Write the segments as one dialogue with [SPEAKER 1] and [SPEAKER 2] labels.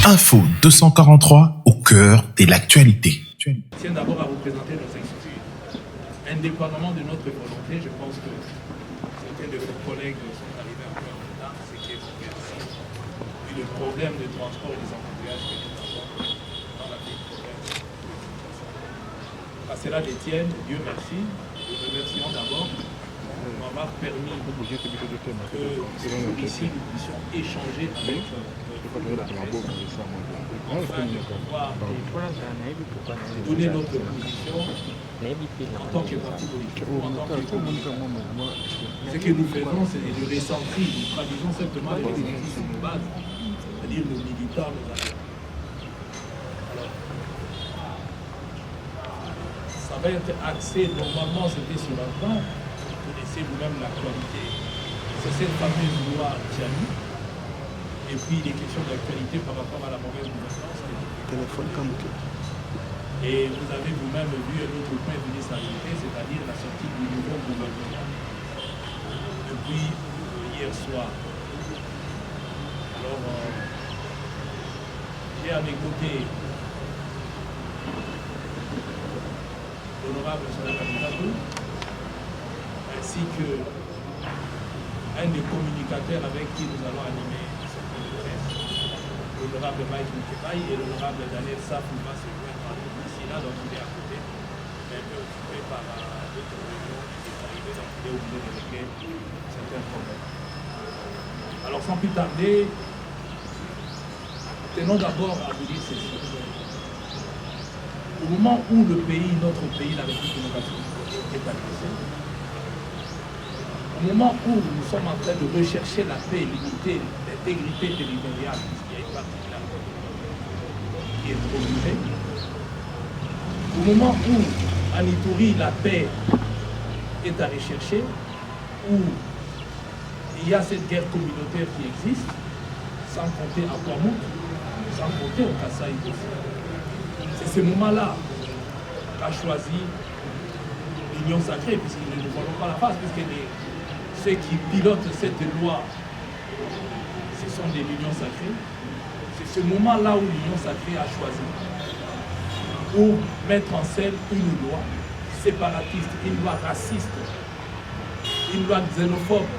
[SPEAKER 1] Info 243 au cœur de l'actualité.
[SPEAKER 2] Je tiens d'abord à vous présenter nos excuses. Indépendamment de notre volonté, je pense que certains de vos collègues sont arrivés un peu en retard, ce qui est compréhensible. Vu le problème de transport et des embouteillages que nous avons dans la ville province. À cela les tienne, Dieu merci. Nous remercions d'abord de m'avoir permis que ici nous puissions échanger avec afin de pouvoir donner notre position en tant que parti politique ou en tant que communauté. Ce que nous faisons, c'est du recentrisme. Nous traduisons simplement les recentrismes de base, c'est-à-dire nos militants, nos adhérents. Alors, ça va être axé, normalement c'était sur un plan, vous connaissez vous-même l'actualité. C'est cette fameuse loi Gianni. Et puis les questions d'actualité par rapport à la mauvaise gouvernance. Et vous avez vous-même vu un autre point de stabilité, c'est-à-dire la sortie du nouveau gouvernement depuis hier soir. Alors, j'ai à mes côtés l'honorable Sonakaminatou, ainsi que un des communicateurs avec qui nous allons animer l'honorable Mike Moukebaï et l'honorable Daniel Safou va se joindre à nous ici là, donc il est à côté, mais un peu occupé par d'autres réunions qui sont arrivées, donc il est obligé de régler certains problèmes. Alors sans plus tarder, tenons d'abord à vous dire ceci. Au moment où le pays, notre pays, la République démocratique est agressée, au moment où nous sommes en train de rechercher la paix, l'unité, l'intégrité territoriale, qui est promulguée, au moment où à Ituri la paix est à rechercher, où il y a cette guerre communautaire qui existe, sans compter à Kwamout, sans compter au Kasaï aussi. C'est ce moment-là qu'a choisi l'Union sacrée, puisqu'ils ne nous voient pas la face, puisque ceux qui pilotent cette loi, ce sont des unions sacrées. C'est ce moment-là où l'Union sacrée a choisi pour mettre en scène une loi séparatiste, une loi raciste, une loi xénophobe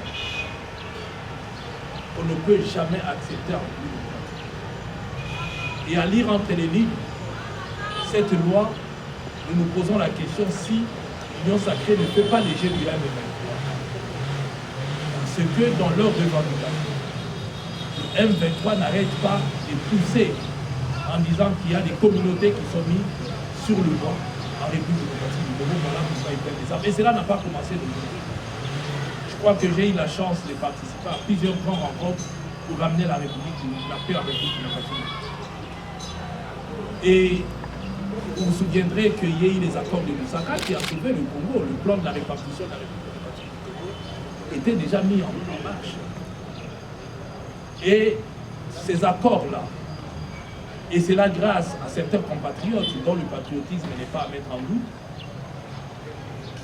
[SPEAKER 2] qu'on ne peut jamais accepter en plus. Et à lire entre les lignes, cette loi, nous nous posons la question si l'Union sacrée ne fait pas léger du M23. Parce que dans leur revendication, le M23 n'arrête pas de pousser en disant qu'il y a des communautés qui sont mises sur le banc en République démocratique du Congo. Voilà pourquoi ils prennent des armes. Et cela n'a pas commencé aujourd'hui. Je crois que j'ai eu la chance de participer à plusieurs grandes rencontres pour ramener la paix en République démocratique. Et vous vous souviendrez qu'il y a eu les accords de Lusaka qui a sauvé le Congo. Le plan de la répartition de la République démocratique du Congo était déjà mis en marche. Et ces accords-là, et c'est là grâce à certains compatriotes dont le patriotisme n'est pas à mettre en doute,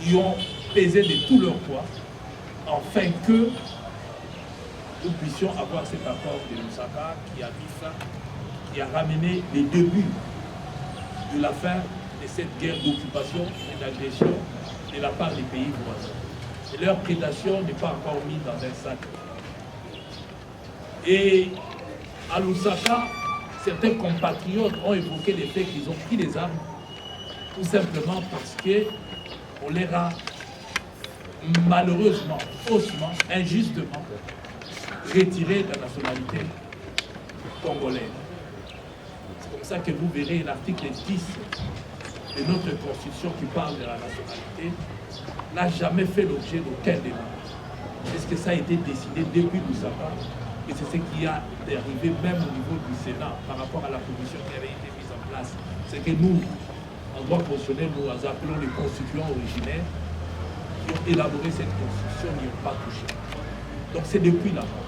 [SPEAKER 2] qui ont pesé de tout leur poids, afin que nous puissions avoir cet accord de Lusaka qui a mis fin, qui a ramené les débuts de la fin de cette guerre d'occupation et d'agression de la part des pays voisins. Et leur prédation n'est pas encore mise dans un sac. Et à Lusaka, certains compatriotes ont évoqué le fait qu'ils ont pris les armes tout simplement parce qu'on leur a malheureusement, faussement, injustement retiré la nationalité congolaise. C'est comme ça que vous verrez l'article 10 de notre Constitution qui parle de la nationalité n'a jamais fait l'objet d'aucun débat. Est-ce que ça a été décidé depuis Lusaka? Et c'est ce qui a arrivé même au niveau du Sénat par rapport à la commission qui avait été mise en place. C'est que nous, en droit constitutionnel, nous appelons les constituants originaires qui ont élaboré cette constitution n'y ont pas touché. Donc c'est depuis là-bas.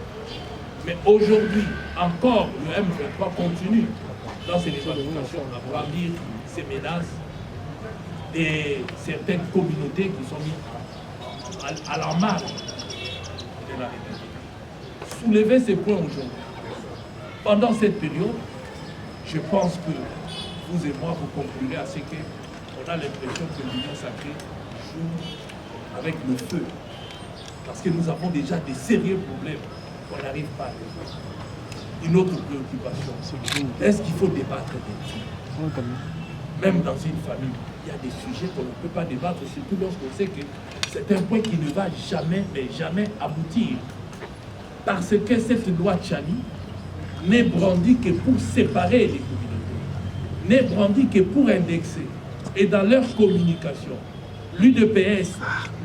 [SPEAKER 2] Mais aujourd'hui, encore, le M23 continue dans ses revendications à brandir ces menaces et certaines communautés qui sont mises à la marge de la République. Soulever ces points aujourd'hui, pendant cette période, je pense que vous et moi, vous conclurez à ce qu'on a l'impression que l'Union sacrée joue avec le feu. Parce que nous avons déjà des sérieux problèmes qu'on n'arrive pas à résoudre. Une autre préoccupation, est-ce qu'il faut débattre des trucs? Même dans une famille, il y a des sujets qu'on ne peut pas débattre, surtout lorsqu'on sait que c'est un point qui ne va jamais, mais jamais aboutir. Parce que cette loi Tchani n'est brandie que pour séparer les communautés, n'est brandie que pour indexer. Et dans leur communication, l'UDPS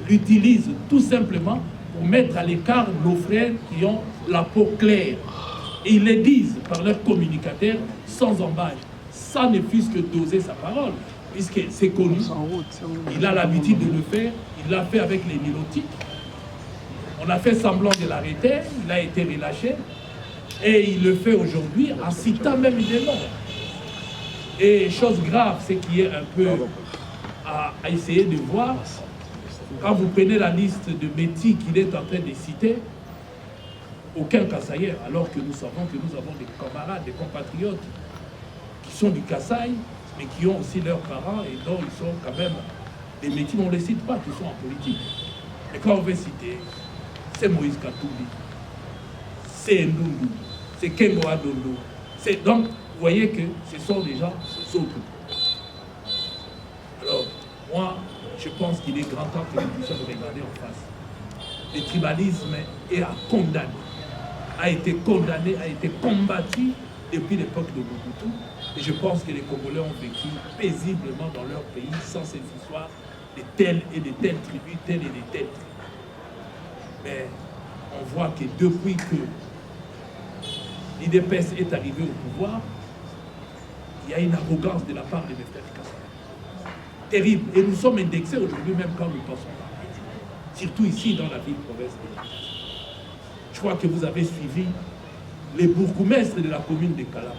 [SPEAKER 2] l'utilise tout simplement pour mettre à l'écart nos frères qui ont la peau claire. Et ils le disent par leurs communicateurs sans embâche. Ça ne fût que d'oser sa parole, puisque c'est connu. Il a l'habitude de le faire, il l'a fait avec les Nilotiques. On a fait semblant de l'arrêter, il a été relâché, et il le fait aujourd'hui en citant même des noms. Et chose grave, c'est qu'il y a un peu à essayer de voir, quand vous prenez la liste de métiers qu'il est en train de citer, aucun Kassaïen, alors que nous savons que nous avons des camarades, des compatriotes qui sont du Kasaï, mais qui ont aussi leurs parents et dont ils sont quand même des métiers, on ne les cite pas, qui sont en politique. Mais quand on veut citer, c'est Moïse Katoubi, c'est Ndundu, c'est Kengo Adondo. Donc, vous voyez que ce sont des gens autres. Alors, moi, je pense qu'il est grand temps que nous puissions regarder en face. Le tribalisme est à condamner, a été condamné, a été combattu depuis l'époque de Mobutu. Et je pense que les Congolais ont vécu paisiblement dans leur pays sans ces histoires de telles et de telles tribus, telles et de telles tribus. Mais on voit que depuis que l'IDPS est arrivé au pouvoir, il y a une arrogance de la part des frères Kassaï. Terrible. Et nous sommes indexés aujourd'hui même quand nous passons par là. Surtout ici dans la ville-province de Kinshasa. Je crois que vous avez suivi le bourgmestre de la commune de Kalama,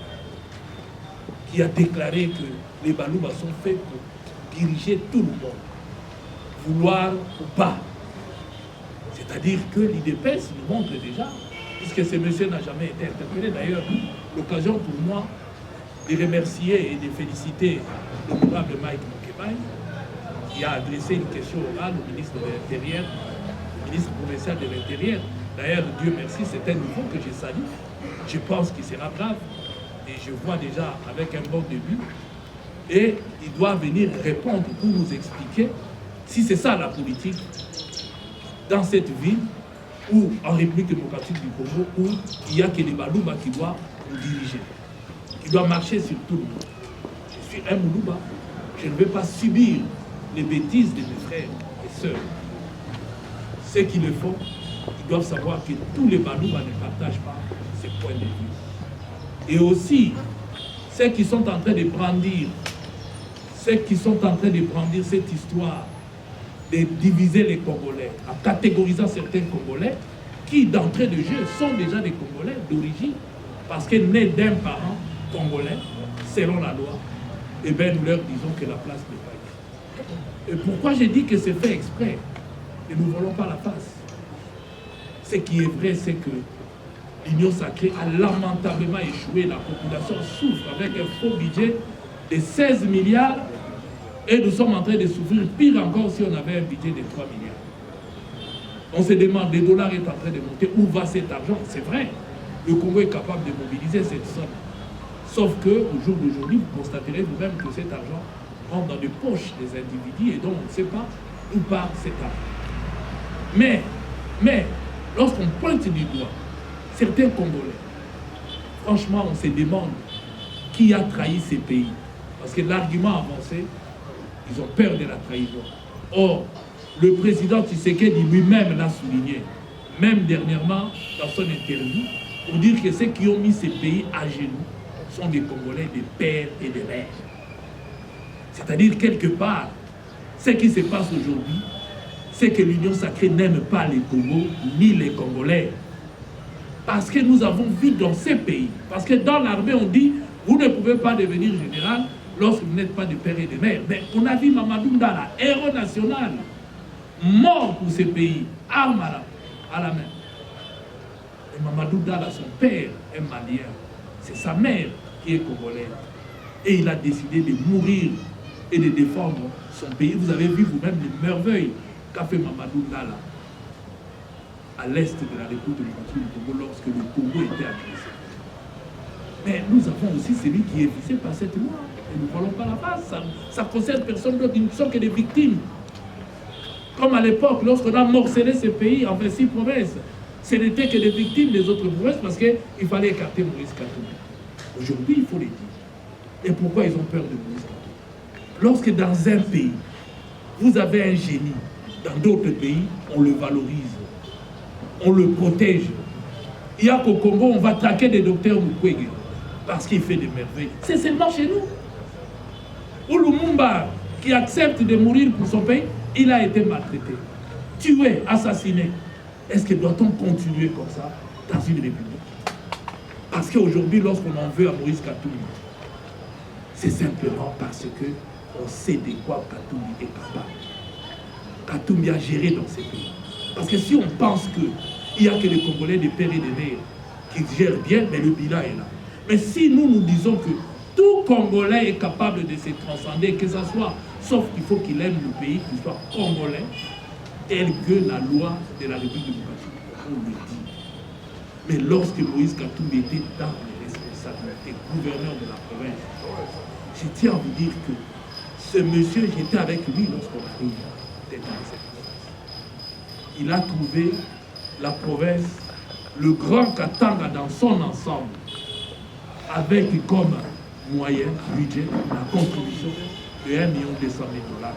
[SPEAKER 2] qui a déclaré que les Balouba sont faits pour diriger tout le monde, vouloir ou pas. C'est-à-dire que l'IDPS nous montre déjà, puisque ce monsieur n'a jamais été interpellé. D'ailleurs, l'occasion pour moi de remercier et de féliciter l'honorable Mike Mokemai, qui a adressé une question orale au ministre de l'Intérieur, au ministre provincial de l'Intérieur. D'ailleurs, Dieu merci, c'est un nouveau que je salue. Je pense qu'il sera brave. Et je vois déjà avec un bon début. Et il doit venir répondre pour nous expliquer si c'est ça la politique dans cette ville ou en République démocratique du Congo où il n'y a que les Balouba qui doivent nous diriger, qui doivent marcher sur tout le monde. Je suis un Moulouba. Je ne veux pas subir les bêtises de mes frères et sœurs. Ceux qui le font, ils doivent savoir que tous les Balouba ne partagent pas ces points de vue. Et aussi, ceux qui sont en train de brandir, cette histoire de diviser les Congolais, en catégorisant certains Congolais, qui d'entrée de jeu sont déjà des Congolais d'origine, parce que nés d'un parent congolais, selon la loi, eh bien nous leur disons que la place n'est pas ici. Et pourquoi j'ai dit que c'est fait exprès? Et nous ne volons pas la face. Ce qui est vrai, c'est que l'Union sacrée a lamentablement échoué. La population souffre avec un faux budget de 16 milliards et nous sommes en train de souffrir pire encore si on avait un budget de 3 milliards. On se demande, le dollar est en train de monter, où va cet argent? C'est vrai, le Congo est capable de mobiliser cette somme. Sauf qu'au jour d'aujourd'hui, vous constaterez vous-même que cet argent rentre dans les poches des individus et donc on ne sait pas où part cet argent. Mais lorsqu'on pointe du doigt certains Congolais, franchement, on se demande qui a trahi ces pays. Parce que l'argument avancé, ils ont peur de la trahison. Or, le président Tshisekedi lui-même l'a souligné, même dernièrement dans son interview, pour dire que ceux qui ont mis ces pays à genoux sont des Congolais de père et de mère. C'est-à-dire, quelque part, ce qui se passe aujourd'hui, c'est que l'Union sacrée n'aime pas les Congos ni les Congolais. Parce que nous avons vu dans ces pays, parce que dans l'armée on dit, vous ne pouvez pas devenir général lorsque vous n'êtes pas de père et de mère. Mais on a vu Mamadou Ndala, héros national, mort pour ces pays, arme à la main. Et Mamadou Ndala, son père est malien, c'est sa mère qui est congolais. Et il a décidé de mourir et de défendre son pays. Vous avez vu vous-même les merveilles qu'a fait Mamadou Nala à l'est de la République démocratique du Congo lorsque le Congo était agressé. Mais nous avons aussi celui qui est visé par cette loi. Et nous ne voulons pas la face. Ça concerne personne d'autre, ils ne sont que des victimes. Comme à l'époque, lorsqu'on a morcelé ce pays en 26 provinces, ce n'était que des victimes des autres provinces parce qu'il fallait écarter Moïse Katumbi. Aujourd'hui, il faut les dire. Et pourquoi ils ont peur de Moïse Katumbi? Lorsque dans un pays, vous avez un génie, dans d'autres pays, on le valorise, on le protège. Il y a qu'au Congo, on va traquer des docteurs Mukwege parce qu'il fait des merveilles. C'est seulement chez nous. Ou Lumumba, qui accepte de mourir pour son pays, il a été maltraité, tué, assassiné. Est-ce que doit-on continuer comme ça dans une république? Parce qu'aujourd'hui, lorsqu'on en veut à Moïse Katumbi, c'est simplement parce qu'on sait de quoi Katumbi est capable. Katumbi a géré dans ces pays. Parce que si on pense qu'il n'y a que les Congolais de père et de mère qui gèrent bien, mais le bilan est là. Mais si nous disons que tout Congolais est capable de se transcender, que ce soit, sauf qu'il faut qu'il aime le pays, qu'il soit congolais, tel que la loi de la République démocratique, on le dit. Mais lorsque Moïse Katumbi était dans les responsabilités, gouverneur de la province, je tiens à vous dire que ce monsieur, j'étais avec lui lorsqu'on arrive d'être dans cette province. Il a trouvé la province, le Grand Katanga dans son ensemble, avec comme moyen, budget, la contribution de 1 200 000 $ par an.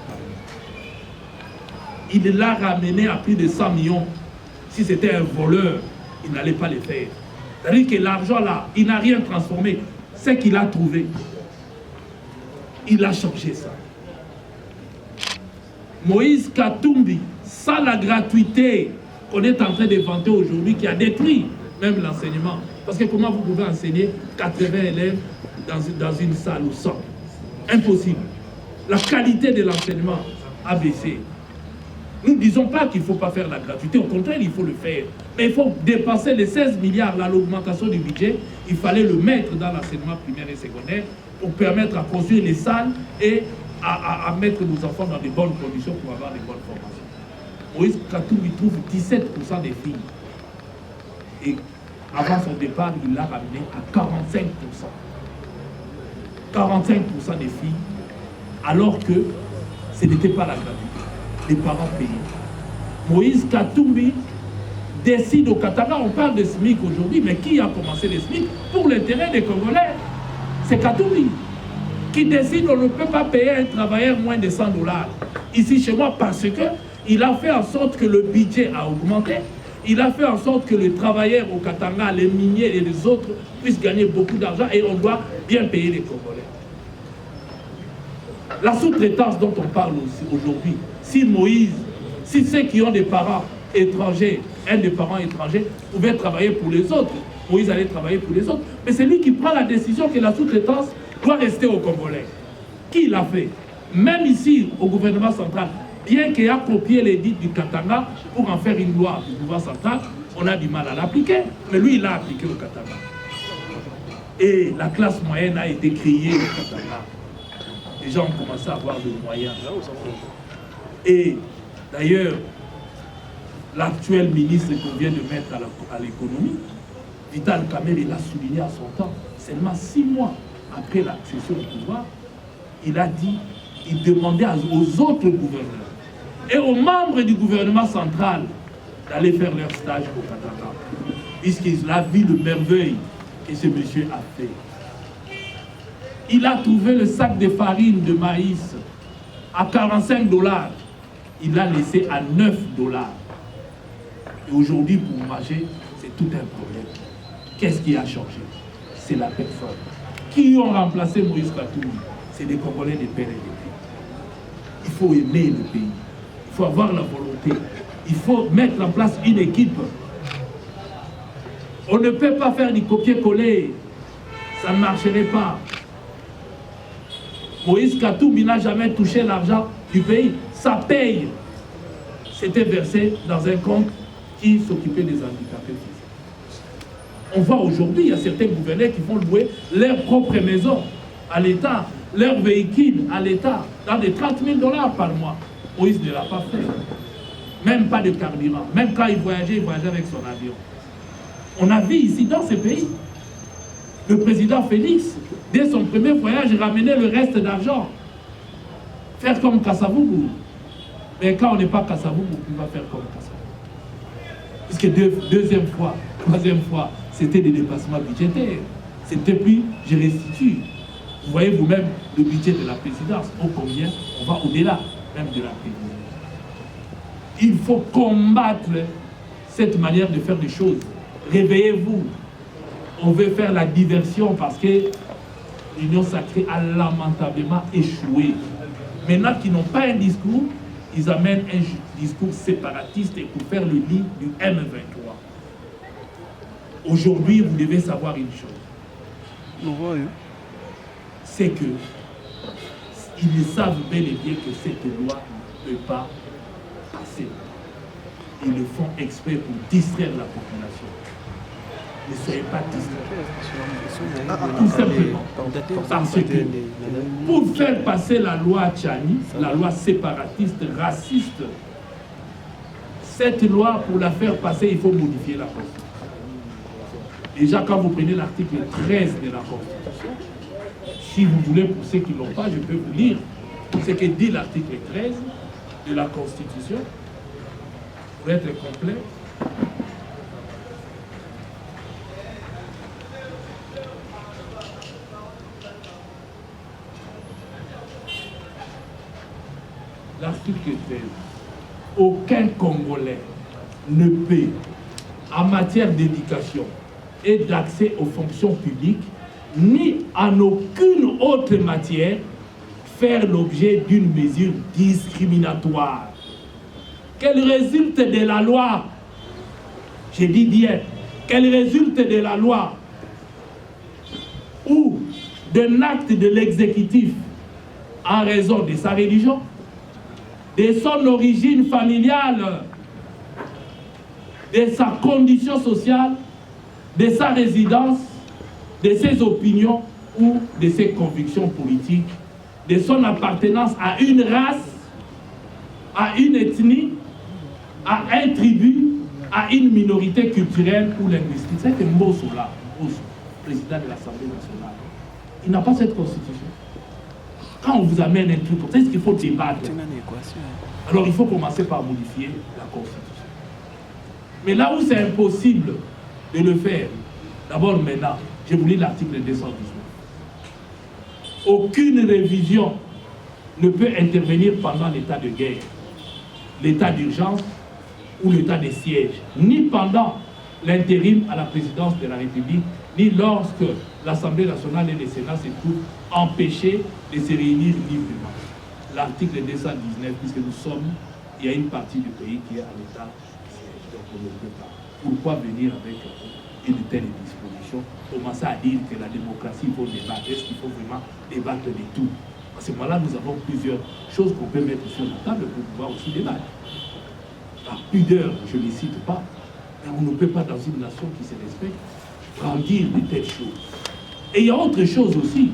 [SPEAKER 2] Il l'a ramené à plus de 100 millions. Si c'était un voleur, il n'allait pas le faire. C'est-à-dire que l'argent là, il n'a rien transformé. Ce qu'il a trouvé, il a changé ça. Moïse Katumbi, sans la gratuité qu'on est en train de vanter aujourd'hui, qui a détruit même l'enseignement. Parce que comment vous pouvez enseigner 80 élèves dans une salle ou 100? Impossible. La qualité de l'enseignement a baissé. Nous ne disons pas qu'il ne faut pas faire la gratuité, au contraire, il faut le faire. Mais il faut dépasser les 16 milliards, là, l'augmentation du budget, il fallait le mettre dans l'enseignement primaire et secondaire pour permettre à construire les salles et à mettre nos enfants dans de bonnes conditions pour avoir de bonnes formations. Moïse Katumbi trouve 17% des filles. Et avant son départ, il l'a ramené à 45%. 45% des filles, alors que ce n'était pas la gratuité. Les parents payaient. Moïse Katumbi décide au Katanga, on parle de SMIC aujourd'hui, mais qui a commencé le SMIC pour l'intérêt des Congolais? C'est Katumbi qui décide on ne peut pas payer un travailleur moins de 100 $. Ici chez moi, parce qu'il a fait en sorte que le budget a augmenté. Il a fait en sorte que les travailleurs au Katanga, les miniers et les autres puissent gagner beaucoup d'argent et on doit bien payer les Congolais. La sous-traitance dont on parle aussi aujourd'hui, si Moïse, si ceux qui ont des parents étrangers, un des parents étrangers, pouvait travailler pour les autres, Moïse allait travailler pour les autres, mais c'est lui qui prend la décision que la sous-traitance doit rester aux Congolais. Qui l'a fait? Même ici, au gouvernement central, bien qu'il a copié l'édit du Katanga pour en faire une loi du pouvoir central, on a du mal à l'appliquer, mais lui, il l'a appliqué au Katanga. Et la classe moyenne a été créée au Katanga. Les gens ont commencé à avoir des moyens. Et d'ailleurs, l'actuel ministre qu'on vient de mettre à l'économie, Vital Kamerhe, il a souligné à son temps, seulement 6 mois après l'accession au pouvoir, il a dit, il demandait aux autres gouverneurs et aux membres du gouvernement central d'aller faire leur stage au Katanga, puisqu'il a vu le merveille que ce monsieur a fait. Il a trouvé le sac de farine de maïs à 45 $. Il l'a laissé à 9 $. Et aujourd'hui, pour manger, c'est tout un problème. Qu'est-ce qui a changé? C'est la personne. Qui ont remplacé Moïse Katumbi? C'est des Congolais de père et de mère. Il faut aimer le pays. Il faut avoir la volonté. Il faut mettre en place une équipe. On ne peut pas faire du copier-coller. Ça ne marcherait pas. Moïse Katumbi n'a jamais touché l'argent du pays. Ça paye. C'était versé dans un compte qui s'occupait des handicapés. On voit aujourd'hui, il y a certains gouverneurs qui vont louer leur propre maison à l'État, leur véhicule à l'État, dans des 30 000 $ par mois. Moïse ne l'a pas fait. Même pas de carburant. Même quand il voyageait avec son avion. On a vu ici dans ces pays, le président Félix, dès son premier voyage, ramenait le reste d'argent. Faire comme Kasavubu. Mais quand on n'est pas Kasavubu, on va faire comme Kasavubu. Puisque deuxième fois, troisième fois, c'était des dépassements budgétaires. C'était puis, je restitue. Vous voyez vous-même le budget de la présidence. Au combien on va au-delà même de la présidence. Il faut combattre cette manière de faire des choses. Réveillez-vous. On veut faire la diversion parce que l'Union sacrée a lamentablement échoué. Maintenant qu'ils n'ont pas un discours, ils amènent un discours séparatiste et pour faire le lit du M23. Aujourd'hui, vous devez savoir une chose. C'est que ils savent bel et bien que cette loi ne peut pas passer. Ils le font exprès pour distraire la population. Ne soyez pas distraits. Tout simplement. Parce que pour faire passer la loi Tchani, la loi séparatiste, raciste, cette loi, pour la faire passer, il faut modifier la Constitution. Déjà, quand vous prenez l'article 13 de la Constitution, si vous voulez, pour ceux qui ne l'ont pas, je peux vous lire ce que dit l'article 13 de la Constitution, pour être complet. L'article 13. Aucun Congolais ne peut, en matière d'éducation et d'accès aux fonctions publiques, ni en aucune autre matière, faire l'objet d'une mesure discriminatoire. Qu'elle résulte de la loi, j'ai dit bien, qu'elle résulte de la loi ou d'un acte de l'exécutif en raison de sa religion, de son origine familiale, de sa condition sociale, de sa résidence, de ses opinions ou de ses convictions politiques, de son appartenance à une race, à une ethnie, à un tribu, à une minorité culturelle ou linguistique. C'est que Mbosso, là, Mbosso, président de l'Assemblée nationale, il n'a pas cette constitution. Quand on vous amène un truc comme ça, est-ce qu'il faut débattre? Alors il faut commencer par modifier la constitution. Mais là où c'est impossible de le faire, d'abord maintenant, je vous lis l'article 219. Aucune révision ne peut intervenir pendant l'état de guerre, l'état d'urgence ou l'état de siège, ni pendant l'intérim à la présidence de la République, ni lorsque l'Assemblée nationale et le Sénat se trouvent empêchés de se réunir librement. L'article 219, puisque nous sommes, il y a une partie du pays qui est à l'état de siège, donc on ne peut pas. Pourquoi venir avec une telle disposition, commencer à dire que la démocratie, il faut débattre? Est-ce qu'il faut vraiment débattre de tout? À ce moment-là, nous avons plusieurs choses qu'on peut mettre sur la table pour pouvoir aussi débattre. La pudeur, je ne les cite pas, mais on ne peut pas, dans une nation qui se respecte, brandir de telles choses. Et il y a autre chose aussi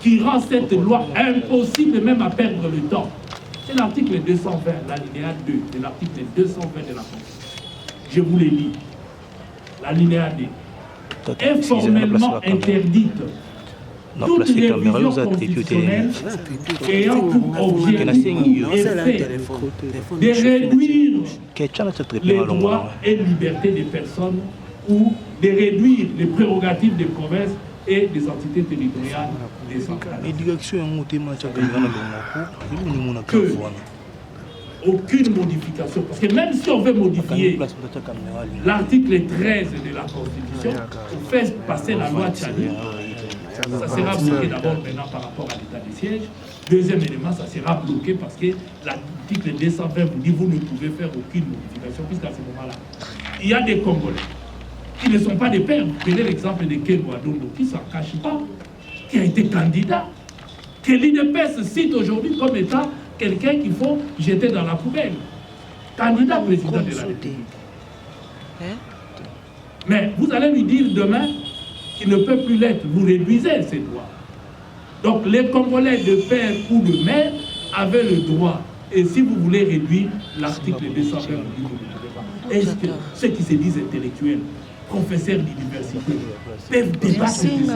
[SPEAKER 2] qui rend cette loi impossible même à perdre le temps. C'est l'article 220, l'alinéa 2 de l'article 220 de la Constitution. Je vous l'ai dit. L'alinéa 2 est formellement interdite toute révision constitutionnelle ayant pour objet de réduire les droits et libertés des personnes ou de réduire les prérogatives des provinces et des entités territoriales décentralisées. Aucune modification, parce que même si on veut modifier l'article 13 de la Constitution pour faire passer la loi Tchani, ça sera bloqué d'abord maintenant par rapport à l'état de siège. Deuxième élément, ça sera bloqué parce que l'article 220 vous dit que vous ne pouvez faire aucune modification, puisqu'à ce moment-là, il y a des Congolais qui ne sont pas des pères. Vous prenez l'exemple de Ken Wadondo, qui ne s'en cache pas, qui a été candidat, que l'INPS cite aujourd'hui comme étant quelqu'un qu'il faut jeter dans la poubelle. Candidat président de la République. Mais vous allez lui dire demain qu'il ne peut plus l'être. Vous réduisez ses droits. Donc les Congolais de père ou de mère avaient le droit. Et si vous voulez réduire l'article 220, vous dites que vous ne pouvez pas. Est-ce que ceux qui se disent intellectuels, professeurs d'université, peuvent débattre de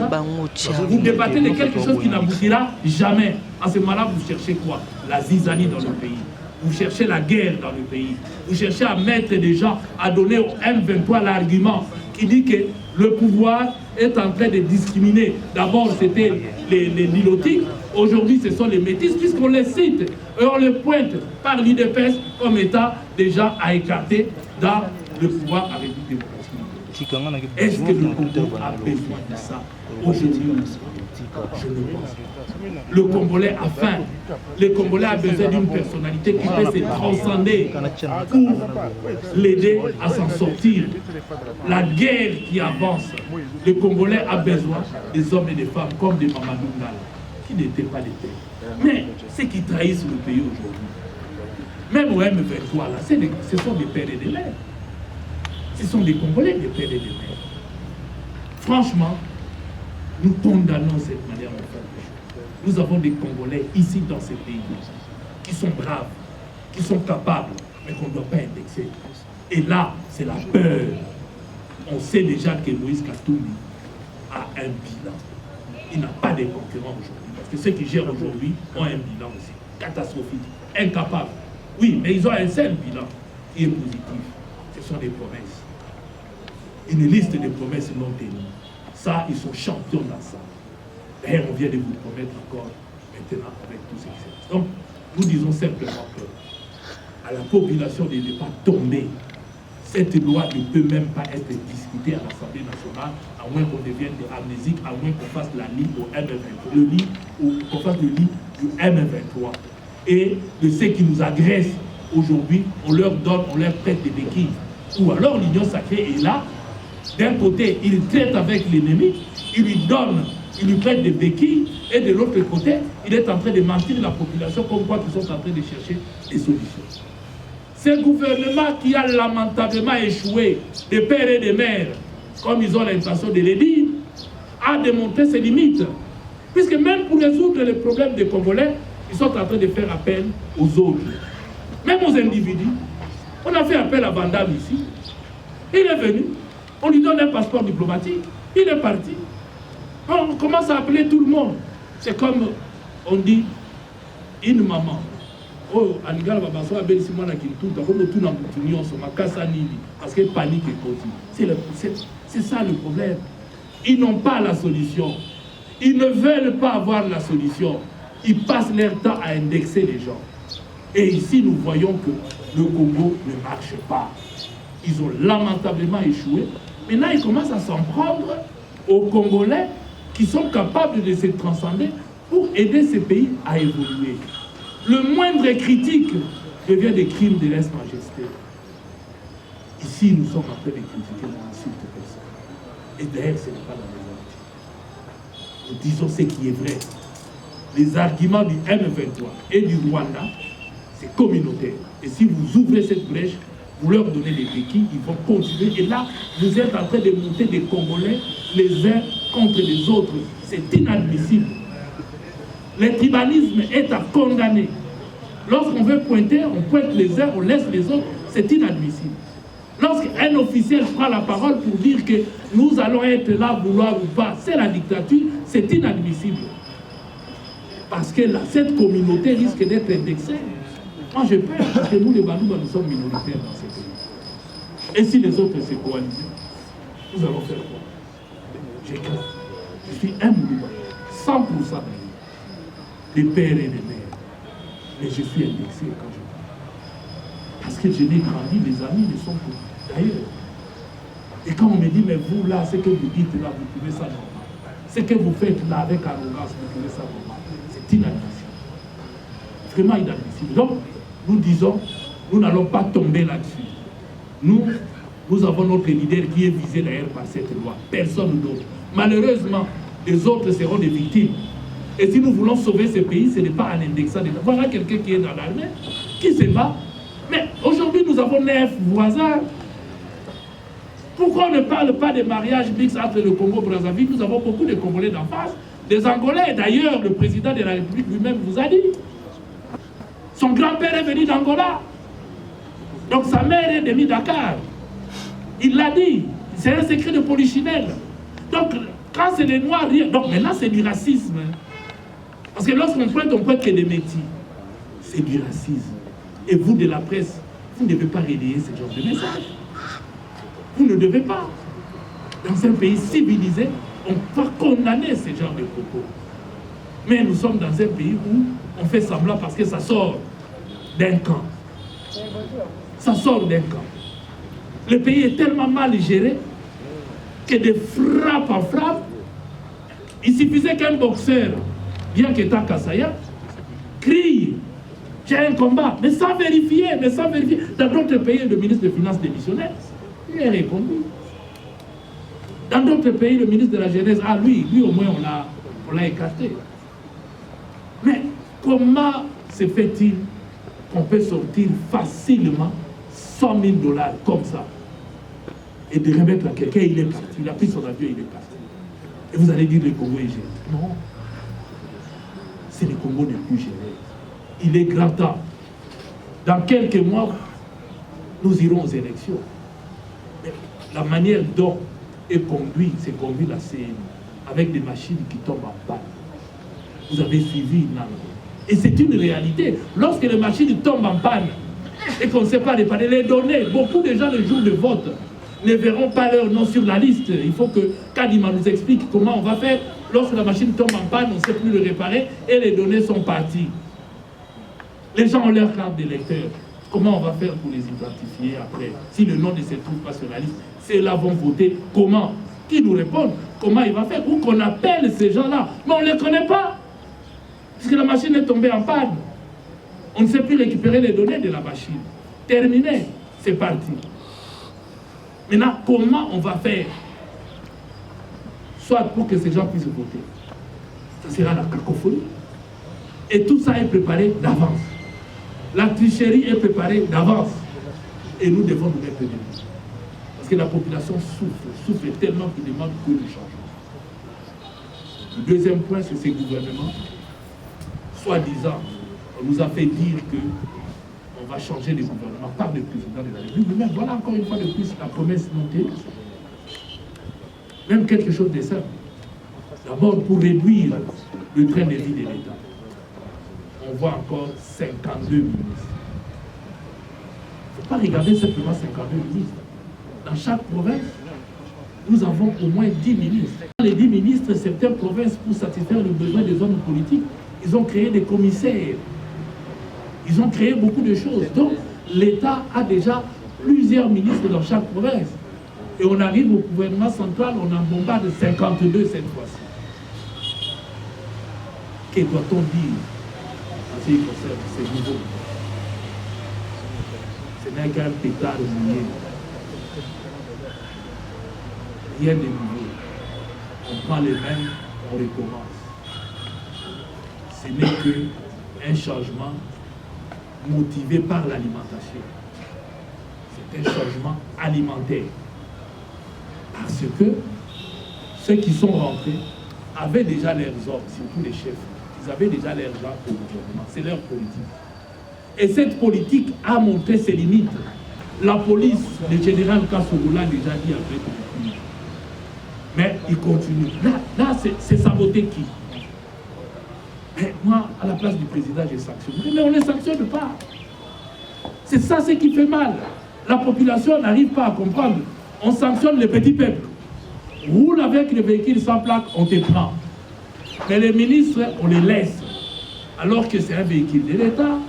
[SPEAKER 2] ça? Vous débattez de quelque chose qui n'aboutira jamais. À ce moment-là, vous cherchez quoi? La zizanie dans le pays. Vous cherchez la guerre dans le pays. Vous cherchez à mettre des gens, à donner au M23 l'argument qui dit que le pouvoir est en train de discriminer. D'abord, c'était les nilotiques. Aujourd'hui, ce sont les métis, puisqu'on les cite et on les pointe par l'IDPS comme état déjà à écarter dans le pouvoir avec les démocratie. Est-ce que le Congo a besoin de ça aujourd'hui? Je ne pense pas. Le Congolais a faim. Le Congolais a besoin d'une personnalité qui peut se transcender pour l'aider à s'en sortir. La guerre qui avance, le Congolais a besoin des hommes et des femmes comme des Mamadou Ngala, qui n'étaient pas des pères. Mais ceux qui trahissent le pays aujourd'hui, même au M23, là, ce sont des pères et des mères. Ce sont des Congolais, des pères et des mères. Franchement, nous condamnons cette manière de faire les choses. Nous avons des Congolais ici dans ces pays qui sont braves, qui sont capables, mais qu'on ne doit pas indexer. Et là, c'est la peur. On sait déjà que Moïse Katumbi a un bilan. Il n'a pas de concurrents aujourd'hui. Parce que ceux qui gèrent aujourd'hui ont un bilan aussi catastrophique, incapable. Oui, mais ils ont un seul bilan qui est positif. Ce sont des promesses. Une liste de promesses non tenues. Ça, ils sont champions dans ça. D'ailleurs, on vient de vous promettre encore maintenant avec tout ce qui se passe. Donc, nous disons simplement que à la population de ne pas tomber. Cette loi ne peut même pas être discutée à l'Assemblée nationale, à moins qu'on devienne amnésique, à moins qu'on fasse la ligne au M23, qu'on fasse le lit du M23. Et de ceux qui nous agressent aujourd'hui, on leur donne, on leur prête des béquilles. Ou alors l'Union sacrée est là. D'un côté, il traite avec l'ennemi, il lui donne, il lui prête des béquilles, et de l'autre côté, il est en train de mentir la population comme quoi ils sont en train de chercher des solutions. Ce gouvernement qui a lamentablement échoué, des pères et des mères, comme ils ont l'intention de le dire, a démontré ses limites. Puisque même pour résoudre les problèmes des Congolais, ils sont en train de faire appel aux autres. Même aux individus. On a fait appel à Vandam ici. Il est venu. On lui donne un passeport diplomatique. Il est parti. On commence à appeler tout le monde. C'est comme on dit une maman. Oh, Anigala Babaso a béni Simona Kintuta, comme tout dans l'union, sur ma casa nini, parce que panique est continue. C'est ça le problème. Ils n'ont pas la solution. Ils ne veulent pas avoir la solution. Ils passent leur temps à indexer les gens. Et ici, nous voyons que le Congo ne marche pas. Ils ont lamentablement échoué. Maintenant, ils commencent à s'en prendre aux Congolais qui sont capables de se transcender pour aider ces pays à évoluer. Le moindre critique devient des crimes de lèse-majesté. Ici, nous sommes en train de critiquer, on insulte personne. Et d'ailleurs, ce n'est pas dans les articles. Nous disons ce qui est vrai. Les arguments du M23 et du Rwanda, c'est communautaire. Et si vous ouvrez cette brèche, vous leur donnez des béquilles, ils vont continuer. Et là, vous êtes en train de monter des Congolais les uns contre les autres. C'est inadmissible. Le tribalisme est à condamner. Lorsqu'on veut pointer, on pointe les uns, on laisse les autres. C'est inadmissible. Lorsqu'un officiel prend la parole pour dire que nous allons être là, vouloir ou pas, c'est la dictature, c'est inadmissible. Parce que là, cette communauté risque d'être indexée. Moi, j'ai peur parce que nous, les Bandouba, nous sommes minoritaires dans ces pays. Et si les autres se coalisent, nous allons faire quoi? J'ai craint. Je suis un Bandouba, 100% des pères et des mères. Mais je suis indexé quand je parle. Parce que je n'ai grandi, mes amis ne sont que d'ailleurs. Et quand on me dit, mais vous là, ce que vous dites là, vous trouvez ça normal. Ce que vous faites là avec arrogance, vous trouvez ça normal. C'est inadmissible. Vraiment inadmissible. Donc, nous disons, nous n'allons pas tomber là-dessus. Nous avons notre leader qui est visé d'ailleurs par cette loi. Personne d'autre. Malheureusement, les autres seront des victimes. Et si nous voulons sauver ce pays, ce n'est pas en indexant. Voilà quelqu'un qui est dans l'armée, qui se bat. Mais aujourd'hui, nous avons 9 voisins. Pourquoi on ne parle pas des mariages mixtes entre le Congo-Brazzaville? Nous avons beaucoup de Congolais d'en face, des Angolais. D'ailleurs, le président de la République lui-même vous a dit. Son grand-père est venu d'Angola. Donc sa mère est de Dakar. Il l'a dit. C'est un secret de polichinelle. Donc, quand c'est les Noirs, donc maintenant c'est du racisme. Parce que lorsqu'on pointe, on pointe que des métis. C'est du racisme. Et vous, de la presse, vous ne devez pas relayer ce genre de message. Vous ne devez pas. Dans un pays civilisé, on va condamner ce genre de propos. Mais nous sommes dans un pays où on fait semblant parce que ça sort d'un camp. Ça sort d'un camp. Le pays est tellement mal géré que de frappe en frappe, il suffisait qu'un boxeur, bien qu'étant Kassaya, crie « j'ai un combat », mais sans vérifier, Dans d'autres pays, le ministre des Finances démissionnaire, il est répondu. Dans d'autres pays, le ministre de la Jeunesse, lui au moins on l'a écarté. Mais comment se fait-il qu'on peut sortir facilement 100 000 $ comme ça et de remettre à quelqu'un, il est parti, il a pris son avion, il est parti. Et vous allez dire le Congo est géré. Non. C'est le Congo n'est plus géré. Il est grand temps. Dans quelques mois, nous irons aux élections. Mais la manière dont c'est conduit la CNI, avec des machines qui tombent en panne. Vous avez suivi Nango. Et c'est une réalité. Lorsque les machines tombent en panne et qu'on ne sait pas réparer les données, beaucoup de gens le jour de vote ne verront pas leur nom sur la liste. Il faut que Kadima nous explique comment on va faire. Lorsque la machine tombe en panne, on ne sait plus le réparer et les données sont parties. Les gens ont leur carte d'électeur. Comment on va faire pour les identifier après? Si le nom ne se trouve pas sur la liste, ceux-là vont voter comment? Qui nous répondent? Comment il va faire? Ou qu'on appelle ces gens-là? Mais on ne les connaît pas. Puisque la machine est tombée en panne. On ne sait plus récupérer les données de la machine. Terminé, c'est parti. Maintenant, comment on va faire? Soit pour que ces gens puissent voter. Ça sera la cacophonie. Et tout ça est préparé d'avance. La tricherie est préparée d'avance. Et nous devons nous mettre dedans. Parce que la population souffre tellement qu'il demande que le changement. Le deuxième point, c'est ces gouvernements. Soi-disant, on nous a fait dire qu'on va changer les gouvernements par le président de la République. Mais même, voilà encore une fois de plus la promesse montée. Même quelque chose de simple. D'abord, pour réduire le train de vie de l'État, on voit encore 52 ministres. Il ne faut pas regarder simplement 52 ministres. Dans chaque province, nous avons au moins 10 ministres. Les 10 ministres, certaines provinces, pour satisfaire le besoin des hommes politiques, ils ont créé des commissaires. Ils ont créé beaucoup de choses. Donc, l'État a déjà plusieurs ministres dans chaque province. Et on arrive au gouvernement central, on en bombarde 52 cette fois-ci. Que doit-on dire en ce qui concerne ces niveaux? Ce n'est qu'un pétard mouillé. Rien de nouveau. On prend les mêmes, on recommence. Ce n'est qu'un changement motivé par l'alimentation. C'est un changement alimentaire. Parce que ceux qui sont rentrés avaient déjà leurs hommes, surtout les chefs. Ils avaient déjà leurs gens au gouvernement. C'est leur politique. Et cette politique a montré ses limites. La police, le général Kassogo l'a déjà dit après tout. Mais il continue. Là c'est saboter qui? Mais moi, à la place du président, j'ai sanctionné. Mais on ne les sanctionne pas. C'est ça ce qui fait mal. La population n'arrive pas à comprendre. On sanctionne les petits peuples. Roule avec les véhicules sans plaque, on te prend. Mais les ministres, on les laisse. Alors que c'est un véhicule de l'État,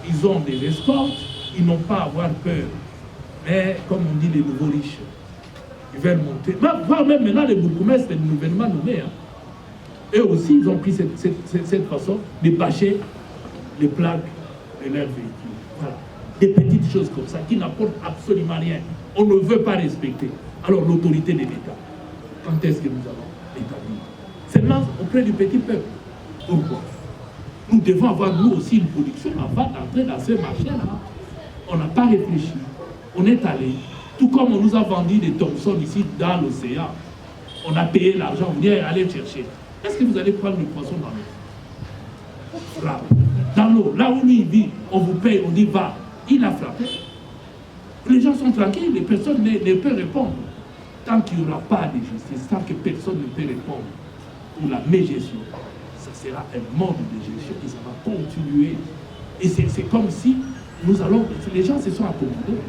[SPEAKER 2] ils ont des escortes, ils n'ont pas à avoir peur. Mais comme on dit, les nouveaux riches, ils veulent monter. Voire même maintenant, les bourgmestres, c'est nouvellement nommés. Eux aussi, ils ont pris cette façon de bâcher les plaques de leurs véhicules. Voilà. Des petites choses comme ça qui n'apportent absolument rien. On ne veut pas respecter. Alors l'autorité de l'État, quand est-ce que nous allons l'établir? Seulement auprès du petit peuple. Pourquoi? Nous devons avoir nous aussi une production avant d'entrer dans ce marché-là. On n'a pas réfléchi. On est allé. Tout comme on nous a vendu des Thomson ici dans l'océan. On a payé l'argent, vous dites allez chercher. Est-ce que vous allez prendre le poisson dans l'eau? Frappe. Dans l'eau, là où lui il vit, on vous paye, on dit va. Il a frappé. Les gens sont tranquilles, les personnes ne peuvent répondre. Tant qu'il n'y aura pas de justice, tant que personne ne peut répondre pour la mégestion, ça sera un mode de gestion et ça va continuer. Et c'est comme si nous allons, les gens se sont accommodés.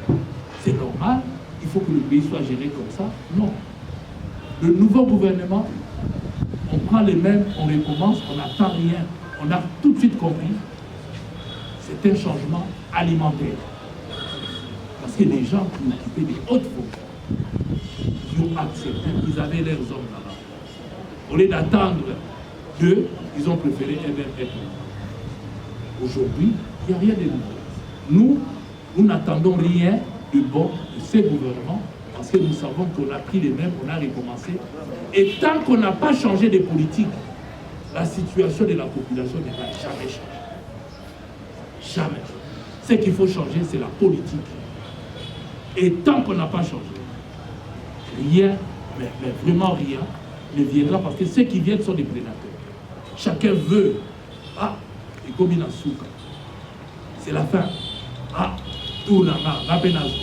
[SPEAKER 2] C'est normal, il faut que le pays soit géré comme ça. Non. Le nouveau gouvernement, on prend les mêmes, on recommence, on n'attend rien. On a tout de suite compris. C'est un changement alimentaire. Parce que les gens qui occupaient des hautes fonctions, qui ont accepté, ils avaient leurs hommes là-bas. Au lieu d'attendre d'eux, ils ont préféré eux-mêmes être là. Aujourd'hui, il n'y a rien de nouveau. Nous n'attendons rien de bon de ces gouvernements parce que nous savons qu'on a pris les mêmes, on a recommencé. Et tant qu'on n'a pas changé de politique, la situation de la population ne va jamais changer. Jamais. Ce qu'il faut changer, c'est la politique. Et tant qu'on n'a pas changé, rien, mais vraiment rien, ne viendra parce que ceux qui viennent sont des prédateurs. Chacun veut. Ah, et comme il a souka. C'est la fin. Ah, tout n'a pas penazo.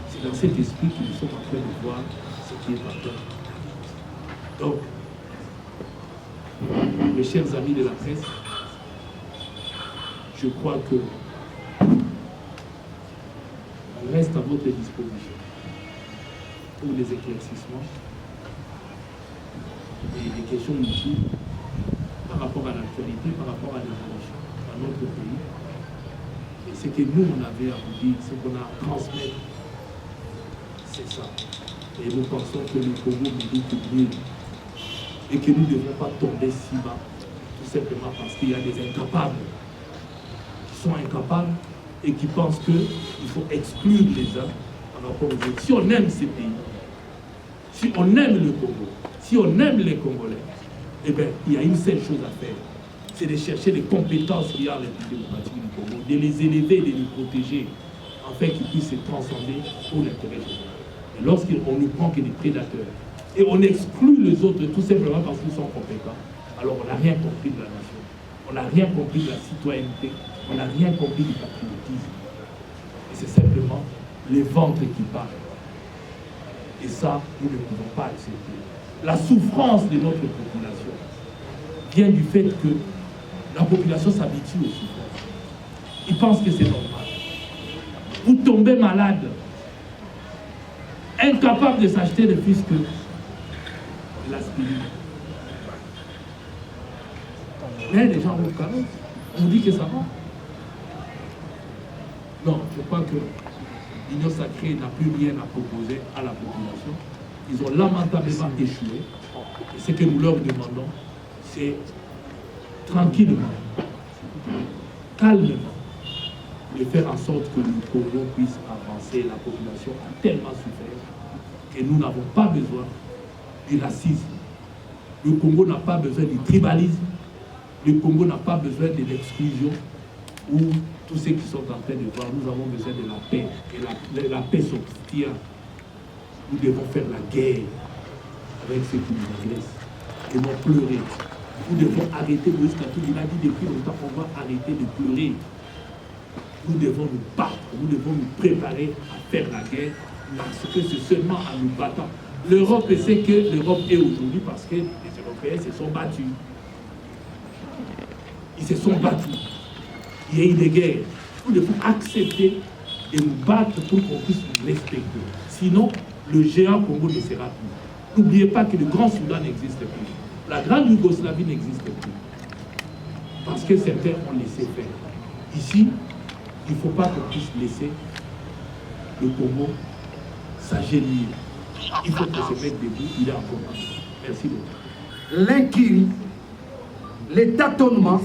[SPEAKER 2] C'est dans cet esprit que nous sommes en train de voir ce qui est en train. Donc, mes chers amis de la presse, je crois que on reste à votre disposition pour les éclaircissements et les questions utiles par rapport à l'actualité, par rapport à l'évolution dans notre pays. Et ce que nous, on avait à vous dire, ce qu'on a à transmettre, c'est ça. Et nous pensons que le Congo mérite mieux et que nous ne devons pas tomber si bas, tout simplement parce qu'il y a des incapables qui sont incapables et qui pensent qu'il faut exclure les uns par rapport aux autres. Si on aime ces pays, si on aime le Congo, si on aime les Congolais, eh bien, il y a une seule chose à faire, c'est de chercher les compétences qu'il y a en République démocratique du Congo, de les élever, de les protéger, afin qu'ils puissent se transcender pour l'intérêt général. Et lorsqu'on ne prend que des prédateurs, et on exclut les autres tout simplement parce qu'ils sont compétents, alors on n'a rien compris de la nation, on n'a rien compris de la citoyenneté, on n'a rien compris du patriotisme. Et c'est simplement les ventres qui parlent. Et ça, nous ne pouvons pas accepter. La souffrance de notre population vient du fait que la population s'habitue aux souffrances. Ils pensent que c'est normal. Vous tombez malade, incapable de s'acheter ne fût-ce que de l'aspirine. Mais les gens vous caressent. On vous dit que ça va. Non, je crois que l'Union sacrée n'a plus rien à proposer à la population. Ils ont lamentablement échoué. Et ce que nous leur demandons, c'est tranquillement, calmement, de faire en sorte que le Congo puisse avancer. La population a tellement souffert que nous n'avons pas besoin du racisme. Le Congo n'a pas besoin du tribalisme. Le Congo n'a pas besoin de l'exclusion ou tous ceux qui sont en train de voir. Nous avons besoin de la paix. Et la paix s'obtient. Nous devons faire la guerre avec ceux qui nous agressent et non pleurer. Nous devons arrêter, Moïse Katumbi, il a dit depuis longtemps qu'on va arrêter de pleurer. Nous devons nous battre, nous devons nous préparer à faire la guerre, parce que c'est seulement en nous battant. L'Europe sait que l'Europe est aujourd'hui parce que les Européens se sont battus. Ils se sont battus. Il y a eu des guerres. Nous devons accepter de nous battre pour qu'on puisse nous respecter. Sinon, le géant Congo ne sera plus. N'oubliez pas que le Grand Soudan n'existe plus. La Grande Yougoslavie n'existe plus. Parce que certains ont laissé faire. Ici, il ne faut pas qu'on puisse laisser le Congo s'agenouiller. Il faut qu'on se mette debout, il est en combat. Merci beaucoup.
[SPEAKER 3] L'inquiétude, les tâtonnements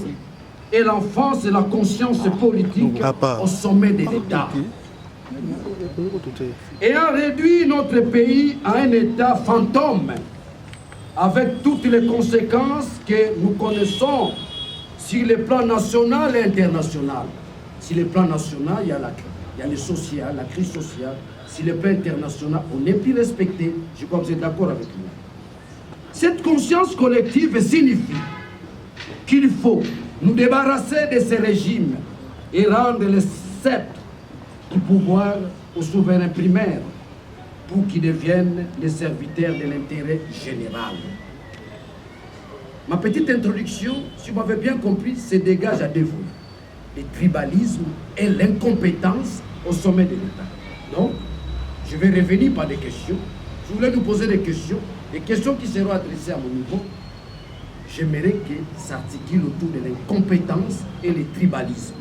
[SPEAKER 3] et l'enfance de la conscience politique au sommet de l'État. Et a réduit notre pays à un État fantôme, avec toutes les conséquences que nous connaissons sur le plan national et international. Sur le plan national, il y a le social, la crise sociale, sur le plan international, on n'est plus respecté. Je crois que vous êtes d'accord avec moi. Cette conscience collective signifie qu'il faut nous débarrasser de ces régimes et rendre le sceptre du pouvoir aux souverains primaires pour qu'ils deviennent les serviteurs de l'intérêt général. Ma petite introduction, si vous m'avez bien compris, se dégage à deux volets. Le tribalisme et l'incompétence au sommet de l'État. Donc, je vais revenir par des questions. Je voulais nous poser des questions qui seront adressées à mon niveau. J'aimerais que ça s'articule autour de l'incompétence et le tribalisme.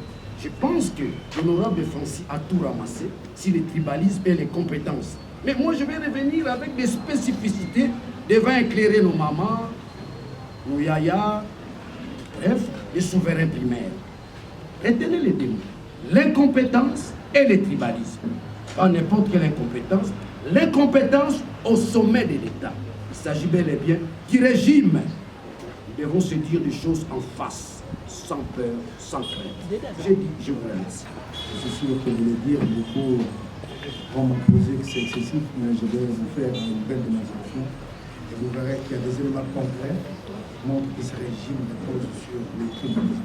[SPEAKER 3] Je pense que l'honorable Francis a tout ramassé sur le tribalisme et les compétences. Mais moi, je vais revenir avec des spécificités devant éclairer nos mamans, nos yaya, bref, les souverains primaires. Retenez les deux mots, l'incompétence et le tribalisme. Pas n'importe quelle incompétence, l'incompétence au sommet de l'État. Il s'agit bel et bien du régime. Nous devons se dire des choses en face, sans peur, sans crainte. J'ai dit, je vous remercie.
[SPEAKER 4] Je suis sûr que vous voulez dire beaucoup vont m'opposer que c'est excessif, mais je vais vous faire une belle démonstration. Et vous verrez qu'il y a des éléments concrets qui montrent que ce régime repose sur les tribunaux.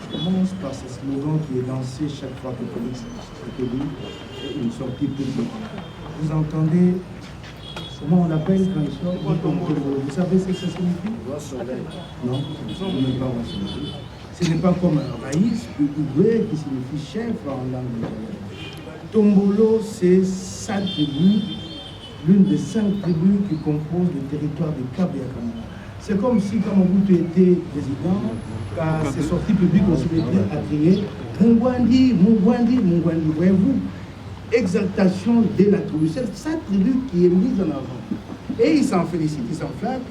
[SPEAKER 4] Je commence par ce slogan qui est lancé chaque fois que Félix est élu, une sortie publique. Vous entendez comment on l'appelle quand il sort? Vous savez ce que ça signifie? Non, ce n'est pas roi soleil. Ce n'est pas comme Raïs ou Oubé qui signifie chef en langue nigérienne. Tombolo, c'est sa tribu, l'une des 5 tribus qui composent le territoire de Kabé-Kamara. C'est comme si, quand Mobutu était président, quand ses sorties publiques ont été à crier Mungwandi, Mungwandi, Mungwandi. Voyez-vous, exaltation de la tribu. C'est sa tribu qui est mise en avant. Et il s'en félicite, il s'en flatte.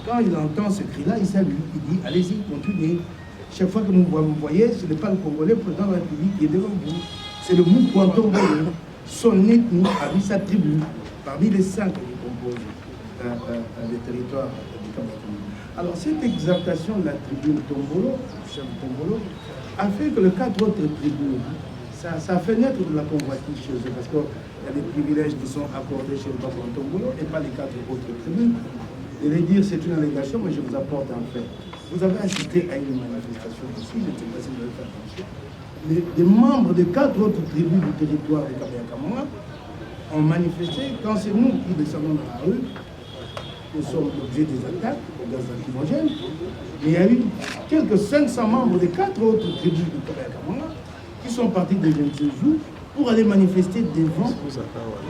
[SPEAKER 4] Quand il entend ce cri-là, il salue, il dit allez-y, continuez. Chaque fois que vous me voyez, ce n'est pas le Congolais, le président de la République qui est devant vous. C'est le Moukouanto, son ethnie, parmi sa tribu, parmi les 5 qui composent le territoire du Kabé-Kamara. Alors, cette exaltation de la tribu Tombolo, du chef Tombolo, a fait que les 4 autres tribus, ça a fait naître de la convoitise chez eux, parce qu'il y a des privilèges qui sont accordés chez le Baba Tombolo et pas les 4 autres tribus. Je vais dire c'est une allégation, mais je vous apporte un fait. Vous avez assisté à une manifestation ici, je ne sais pas si vous avez fait attention. Les membres de 4 autres tribus du territoire de Kabé-Kamara ont manifesté. Quand c'est nous qui descendons dans la rue, nous sommes l'objet des attaques au gaz lacrymogène. Il y a eu quelques 500 membres de 4 autres tribus de Kabé-Kamara qui sont partis de 26 jours pour aller manifester devant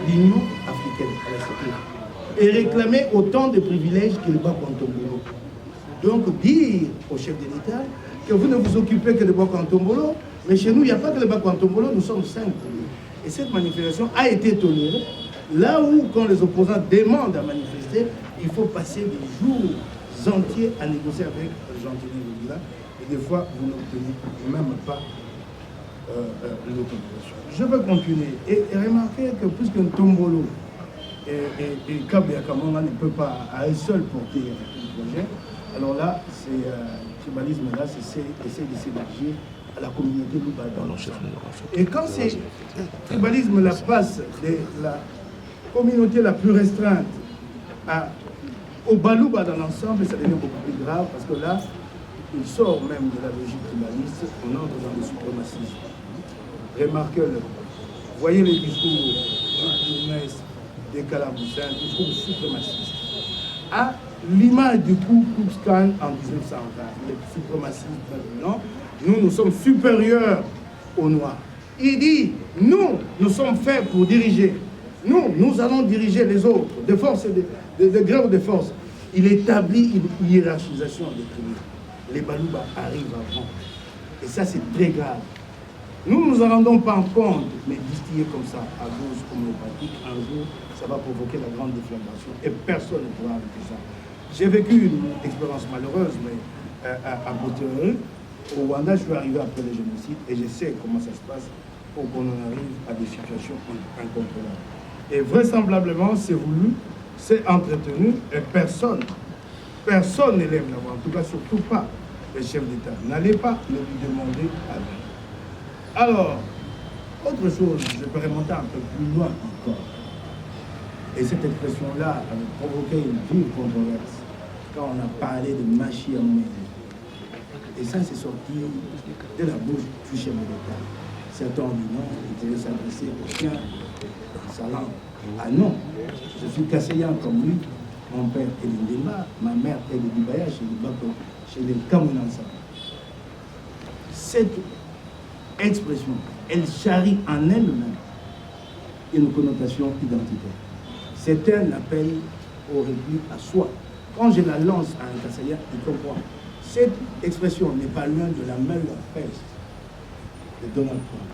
[SPEAKER 4] l'Union africaine à la sécurité et réclamer autant de privilèges que le Bakontombolo. Donc dire au chef de l'État que vous ne vous occupez que de Bakontombolo, mais chez nous, il n'y a pas que le Bakontombolo, nous sommes 5. Et cette manifestation a été tolérée. Là où, quand les opposants demandent à manifester, il faut passer des jours entiers à négocier avec Jean-Denis Lodila. Et des fois, vous n'obtenez même pas l'autorisation. Je vais continuer. Et remarquez que puisque Tombolo et Kabé-Kamara ne peut pas à eux seuls porter un projet, alors là, c'est tribalisme là, c'est essayer de s'élargir à la communauté Louba dans l'ensemble. Et quand c'est tribalisme là passe de la communauté la plus restreinte au Balouba dans l'ensemble, ça devient beaucoup plus grave parce que là, il sort même de la logique tribaliste, on entre dans le suprémacisme. Remarquez-le. Voyez les discours des Calaboussins, un discours suprémaciste. À l'image du coup Klux Klan en 1920, les suprémacistes non, nous sommes supérieurs aux Noirs. Il dit, nous sommes faits pour diriger. Nous allons diriger les autres, de force et de gré ou de force. Il établit une hiérarchisation des tribus. Les Balouba arrivent avant. Et ça, c'est très grave. Nous ne nous en rendons pas compte, mais distiller comme ça, à dose homéopathique, un jour, ça va provoquer la grande déflagration et personne ne pourra arrêter ça. J'ai vécu une expérience malheureuse, mais à Botereux, au Rwanda, je suis arrivé après le génocide et je sais comment ça se passe pour qu'on en arrive à des situations incontrôlables. Et vraisemblablement, c'est voulu, c'est entretenu et personne n'élève la voix, en tout cas surtout pas les chefs d'État. N'allez pas le lui demander à lui. Alors, Autre chose, je peux remonter un peu plus loin encore. Et cette expression-là avait provoqué une vive controverse quand on a parlé de Machia Moumene. Et ça, c'est sorti de la bouche du chef de l'État. Certains ont dit non, il devait s'adresser au chien dans sa langue. Ah non, je suis Kassayan comme lui. Mon père est de Ndemba, ma mère est de Dibaya, chez les Bako, chez les Kamounansa. Cette expression, elle charrie en elle-même une connotation identitaire. C'est un appel au repli à soi. Quand je la lance à un Kassayan, il comprend. Cette expression n'est pas loin de la manifeste de Donald Trump.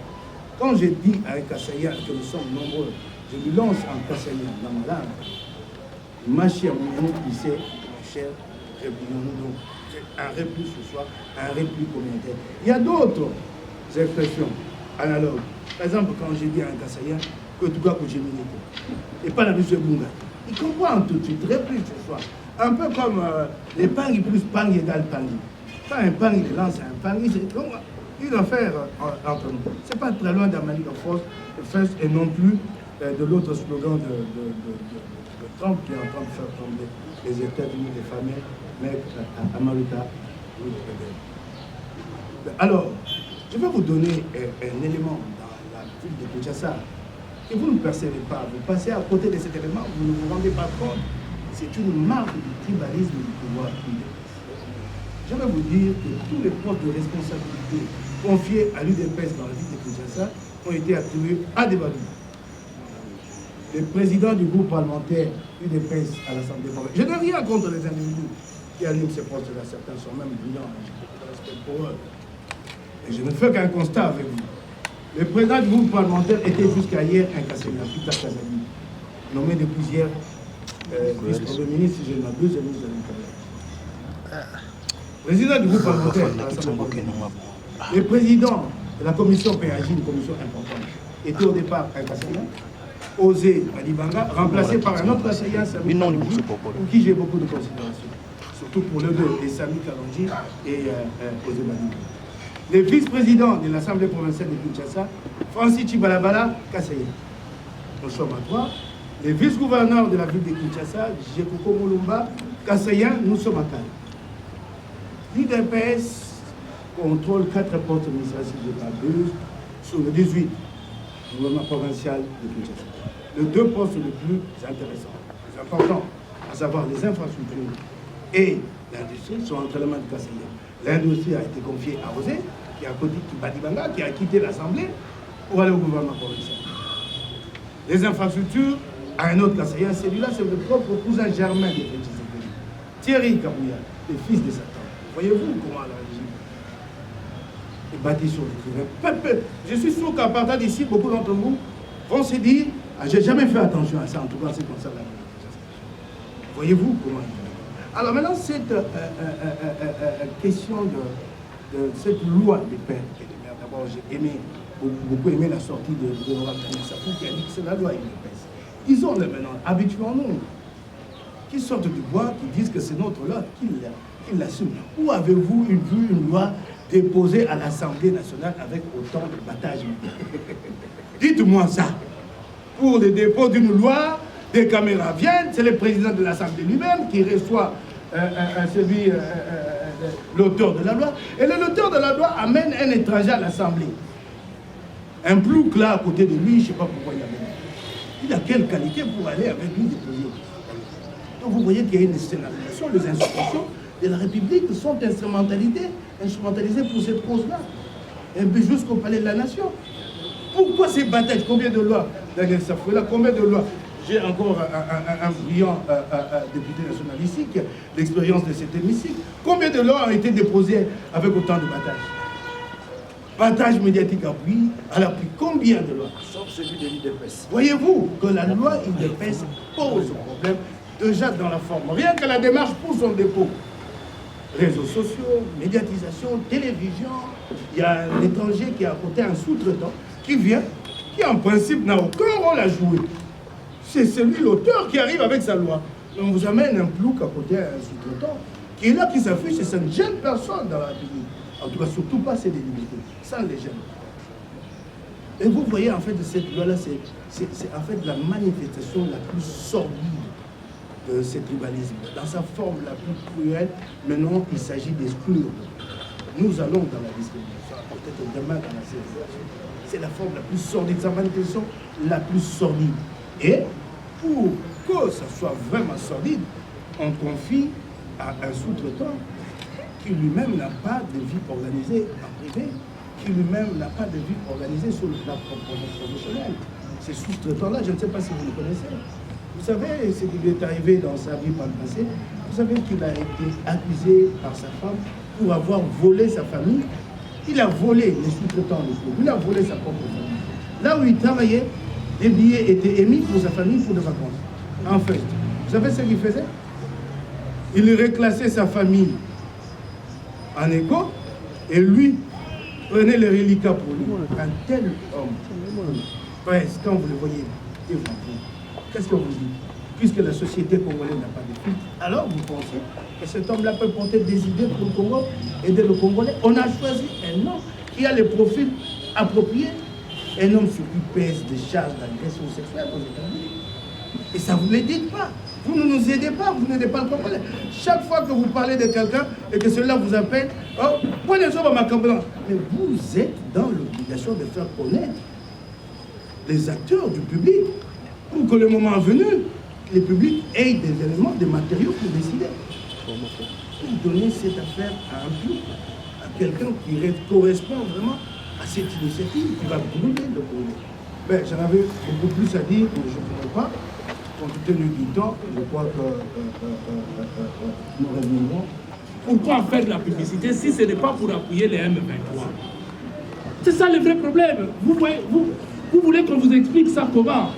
[SPEAKER 4] Quand je dis à un Kassayan que nous sommes nombreux, je lui lance un Kassayan dans ma langue, ma chère Moumene, il sait, cher, replions-nous donc. Un repli ce soir, un repli communautaire. Il y a d'autres expressions analogues. Par exemple, quand je dis à un Kassayan que tout cas que j'ai milité, et pas la musique Bunga, il comprend tout de suite, repli ce soir. Un peu comme les pangs plus pang égale pangui. Quand un pang il lance un pangui, c'est donc une affaire entre nous. C'est pas très loin d'Amani de Force et non plus de l'autre slogan de Trump qui est en train de faire tomber les États-Unis, les familles, mais à Maluta. Alors, je vais vous donner un élément dans la ville de Kinshasa que vous ne percevez pas. Vous passez à côté de cet élément, vous ne vous rendez pas compte. C'est une marque du tribalisme du pouvoir. Je vais vous dire que tous les postes de responsabilité confiés à l'UDPS dans la ville de Kinshasa ont été attribués à des badous. Le président du groupe parlementaire UDPS à l'Assemblée provinciale. Je n'ai rien contre les individus qui animent ces postes-là. Certains sont même brillants. Je respecte pour eux. Et je ne fais qu'un constat avec vous. Le président du groupe parlementaire était jusqu'à hier un Kassayan, Peter Kazadi, nommé depuis hier vice-premier ministre, si je ne m'abuse, ministre de l'Intérieur. Président du groupe parlementaire à l'Assemblée provinciale. Le président de la commission PAJ, une commission importante, était au départ un Kassayan. Osé Badibanga, remplacé par un autre Kassayan, Sami Kalonji, pour qui j'ai beaucoup de considération. Surtout pour les deux, les Sami Kalonji et Osé Badibanga. Le vice-président de l'Assemblée provinciale de Kinshasa, Francis Chibalabala, Kassayan. Nous sommes à 3. Le vice-gouverneur de la ville de Kinshasa, Jekoko Moulumba, Kassayan, nous sommes à 4. L'UDPS contrôle 4 postes administratifs, si je ne m'abuse, sur le 18 du gouvernement provincial de Kinshasa. Les 2 postes les plus intéressants, les importants, à savoir les infrastructures et l'industrie, sont entre les mains de Kassayan. L'industrie a été confiée à Osé, qui a côté Badibanga, qui a quitté l'Assemblée pour aller au gouvernement provincial. Les infrastructures, à un autre Kassayan, celui-là, c'est le propre cousin germain de Tshisekedi, Thierry Kabouya, le fils de Satan. Voyez-vous comment la région est bâtie sur l'écrivain. Je suis sûr qu'à partir d'ici, beaucoup d'entre vous vont se dire ah, j'ai jamais fait attention à ça, en tout cas, c'est comme ça la région. Voyez-vous comment il fait. Alors maintenant, cette question de cette loi des pères et des mères, d'abord, j'ai beaucoup aimé la sortie de l'honorable Daniel Safou qui a dit que c'est la loi UDPS. Ils ont maintenant, habituellement-nous, qui sortent du bois, qui disent que c'est notre loi, qui l'assument. Où avez-vous vu une loi déposée à l'Assemblée nationale avec autant de battage? Dites-moi ça. Pour le dépôt d'une loi, des caméras viennent, c'est le président de l'Assemblée lui-même qui reçoit l'auteur de la loi. Et l'auteur de la loi amène un étranger à l'Assemblée. Un plouc là à côté de lui, je ne sais pas pourquoi il amène. Il a quelle qualité pour aller avec lui déposer? Donc vous voyez qu'il y a une scénarisation. Les institutions de la République sont instrumentalisées pour cette cause-là. Et puis jusqu'au palais de la nation. Pourquoi ces batailles? Combien de lois? Daniel Safouela, combien de lois? J'ai encore un brillant député national ici qui a l'expérience de cet hémicycle. Combien de lois ont été déposées avec autant de batailles? Battage médiatique à l'appui. Combien de lois?
[SPEAKER 3] Sauf celui de l'UDPS.
[SPEAKER 4] Voyez-vous que la loi UDPS pose problème déjà dans la forme. Rien que la démarche pour son dépôt. Réseaux sociaux, médiatisation, télévision. Il y a un étranger qui est à côté, un sous-traitant, qui vient, qui en principe n'a aucun rôle à jouer. C'est celui, l'auteur, qui arrive avec sa loi. On vous amène un plouc à côté, un sous-traitant, qui est là, qui s'affiche, et ça ne gêne personne dans la République. En tout cas, surtout pas ces libertés. Ça ne les gêne pas. Et vous voyez, en fait, cette loi-là, c'est en fait la manifestation la plus sordide de ce tribalisme. Dans sa forme la plus cruelle, maintenant, il s'agit d'exclure. Nous allons dans la discrimination, peut-être demain dans la ségrégation. C'est la forme la plus sordide, sa manifestation la plus sordide. Et pour que ça soit vraiment sordide, on confie à un sous-traitant qui lui-même n'a pas de vie organisée en privé, qui lui-même n'a pas de vie organisée sur le plan professionnel. Ces sous-traitants-là, je ne sais pas si vous le connaissez. Vous savez ce qui lui est arrivé dans sa vie par le passé. Vous savez qu'il a été accusé par sa femme pour avoir volé sa famille. Il a volé les sous-traitants de club. Il a volé sa propre famille. Là où il travaillait, des billets étaient émis pour sa famille pour des vacances. En fait, vous savez ce qu'il faisait? Il reclassait sa famille en écho et lui prenait les reliquats pour lui. Un tel homme, presque, quand vous le voyez, qu'est-ce que vous dites? Puisque la société congolaise n'a pas de filtre, alors vous pensez que cet homme-là peut porter des idées pour le Congo, aider le Congolais? On a choisi un homme qui a les profils appropriés, un homme sur qui pèse des charges d'agression sexuelle aux États-Unis. Et ça vous ne le dites pas. Vous ne nous aidez pas, vous n'aidez pas le Congolais. Chaque fois que vous parlez de quelqu'un et que celui-là vous appelle, oh, prenez ça dans ma campagne. Mais vous êtes dans l'obligation de faire connaître les acteurs du public pour que le moment venu, le public ait des éléments, des matériaux pour décider. Pour donner cette affaire à un public, à quelqu'un qui correspond vraiment à cette initiative qui va brûler le Congo. Ben, j'en avais beaucoup plus à dire, mais je ne pourrais pas. Compte tenu du temps, je crois que nous reviendrons.
[SPEAKER 2] Pourquoi faire de la publicité si ce n'est pas pour appuyer les M23? C'est ça le vrai problème. Vous voulez qu'on vous explique ça comment?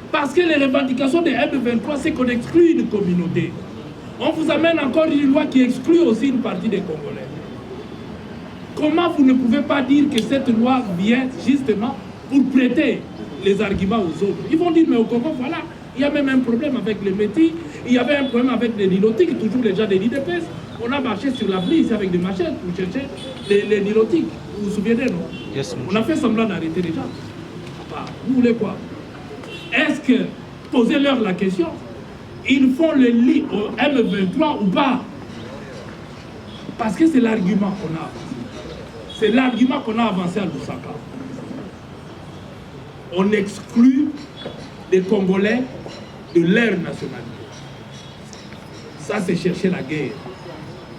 [SPEAKER 2] Parce que les revendications des M23, c'est qu'on exclut une communauté. On vous amène encore une loi qui exclut aussi une partie des Congolais. Comment vous ne pouvez pas dire que cette loi vient justement pour prêter les arguments aux autres? Ils vont dire, mais au Congo, voilà, il y a même un problème avec les métis, il y avait un problème avec les nilotiques, toujours les gens des l'IDPS. On a marché sur l'avenir ici avec des machettes pour chercher les nilotiques. Vous vous souvenez, non? Yes, on a fait semblant d'arrêter les gens. Bah, vous voulez quoi? Est-ce que, posez-leur la question, ils font le lit au M23 ou pas? Parce que c'est l'argument qu'on a avancé. C'est l'argument qu'on a avancé à Lusaka. On exclut les Congolais de leur nationalité. Ça, c'est chercher la guerre,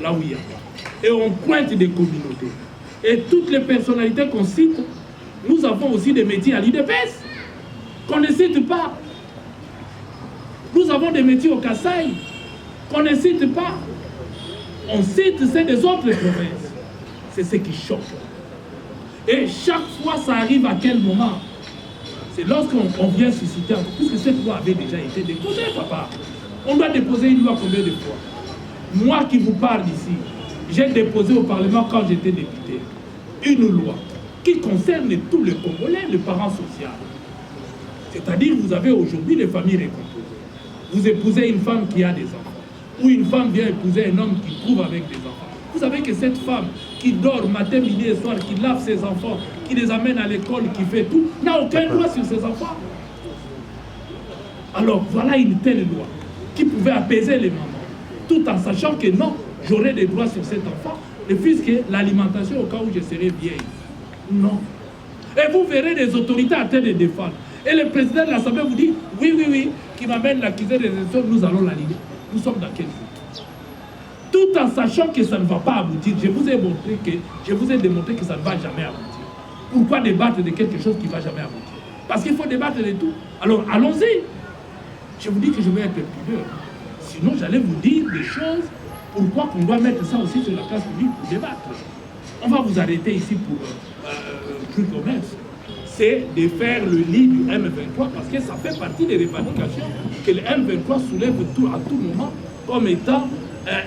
[SPEAKER 2] là où il y a. Et on pointe des communautés. Et toutes les personnalités qu'on cite, nous avons aussi des métiers à l'IDPS qu'on ne cite pas. Nous avons des métiers au Kasaï qu'on ne cite pas. On cite ceux des autres provinces. C'est ce qui choque. Et chaque fois, ça arrive à quel moment? C'est lorsqu'on vient susciter, puisque cette loi avait déjà été déposée, papa. On doit déposer une loi combien de fois? Moi qui vous parle ici, j'ai déposé au Parlement quand j'étais député une loi qui concerne tous les Congolais, les parents sociaux. C'est-à-dire, vous avez aujourd'hui les familles recomposées. Vous épousez une femme qui a des enfants, ou une femme vient épouser un homme qui trouve avec des enfants. Vous savez que cette femme qui dort matin, midi et soir, qui lave ses enfants, qui les amène à l'école, qui fait tout, n'a aucun droit sur ses enfants. Alors voilà une telle loi qui pouvait apaiser les mamans, tout en sachant que non, j'aurai des droits sur cet enfant, le fils que l'alimentation au cas où je serai vieille. Non. Et vous verrez les autorités à train de défendre. Et le président de l'Assemblée vous dit, oui, qui m'amène l'accusé des élections, nous allons l'annuler. Nous sommes dans quel but? Tout en sachant que ça ne va pas aboutir. Je vous ai démontré que ça ne va jamais aboutir. Pourquoi débattre de quelque chose qui ne va jamais aboutir? Parce qu'il faut débattre de tout. Alors allons-y. Je vous dis que je vais être pudeur. Sinon, j'allais vous dire des choses. Pourquoi qu'on doit mettre ça aussi sur la place publique pour débattre? On va vous arrêter ici pour plus commerce. C'est de faire le lit du M23 parce que ça fait partie des revendications que le M23 soulève à tout moment comme étant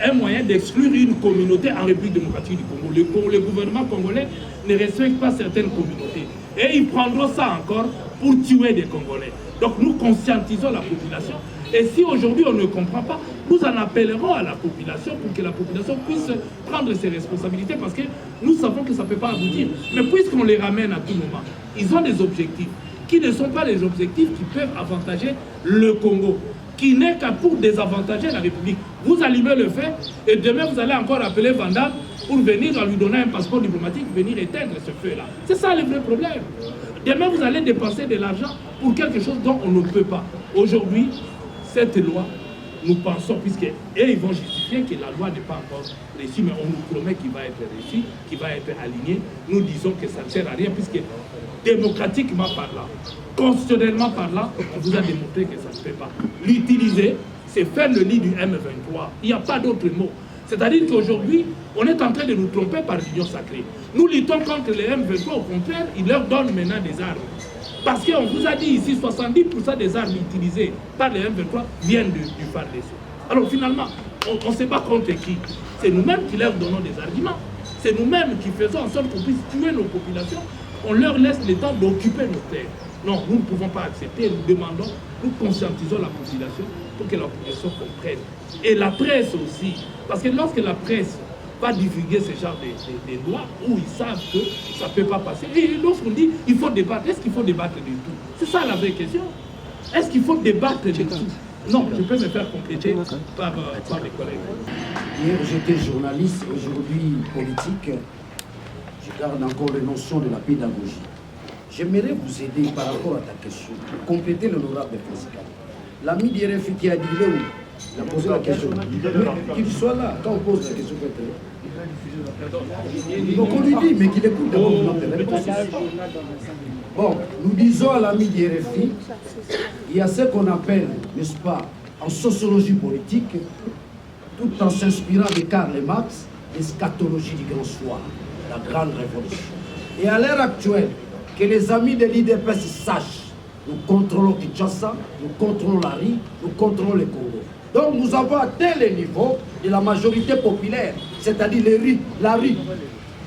[SPEAKER 2] un moyen d'exclure une communauté en République démocratique du Congo. Le gouvernement congolais ne respecte pas certaines communautés. Et ils prendront ça encore pour tuer des Congolais. Donc nous conscientisons la population. Et si aujourd'hui on ne comprend pas, nous en appellerons à la population pour que la population puisse prendre ses responsabilités parce que nous savons que ça ne peut pas aboutir. Mais puisqu'on les ramène à tout moment, ils ont des objectifs qui ne sont pas les objectifs qui peuvent avantager le Congo, qui n'est qu'à pour désavantager la République. Vous allumez le feu et demain vous allez encore appeler Vandam pour venir lui donner un passeport diplomatique, venir éteindre ce feu-là. C'est ça le vrai problème. Demain vous allez dépenser de l'argent pour quelque chose dont on ne peut pas. Aujourd'hui, cette loi, nous pensons, puisque ils vont justifier que la loi n'est pas encore réussie, mais on nous promet qu'il va être réussi, qu'il va être aligné. Nous disons que ça ne sert à rien, puisque démocratiquement parlant, constitutionnellement parlant, on vous a démontré que ça ne se fait pas. L'utiliser, c'est faire le lit du M23. Il n'y a pas d'autre mot. C'est-à-dire qu'aujourd'hui, on est en train de nous tromper par l'union sacrée. Nous luttons contre les M23, au contraire, ils leur donnent maintenant des armes. Parce qu'on vous a dit ici, 70% des armes utilisées par les M23 viennent du FARDC. Alors finalement, on ne sait pas contre qui. C'est nous-mêmes qui leur donnons des arguments. C'est nous-mêmes qui faisons en sorte qu'on puisse tuer nos populations. On leur laisse le temps d'occuper nos terres. Non, nous ne pouvons pas accepter. Nous demandons, nous conscientisons la population pour que la population comprenne. Et la presse aussi. Parce que lorsque la presse va divulguer ce genre de lois où ils savent que ça ne peut pas passer. Et lorsqu'on dit qu'il faut débattre, est-ce qu'il faut débattre de tout? C'est ça la vraie question. Est-ce qu'il faut débattre de tout? Non, je peux me faire compléter par mes collègues.
[SPEAKER 3] Hier, j'étais journaliste, aujourd'hui politique. Je garde encore les notions de la pédagogie. J'aimerais vous aider par rapport à ta question, pour compléter l'honorable Pascal. L'ami d'RFI qui a dit là où il a posé la question. Qu'il soit là, quand on pose la question, donc on lui dit, mais qu'il écoute d'abord notre réponse. Bon, nous disons à l'ami d'RFI, il y a ce qu'on appelle, n'est-ce pas, en sociologie politique, tout en s'inspirant de Karl Marx, l'eschatologie du grand soir, la grande révolution. Et à l'heure actuelle, que les amis de l'IDPS sachent, nous contrôlons Kinshasa, nous contrôlons la RI, nous contrôlons le Congo. Donc nous avons atteint le niveau de la majorité populaire, c'est-à-dire la RI.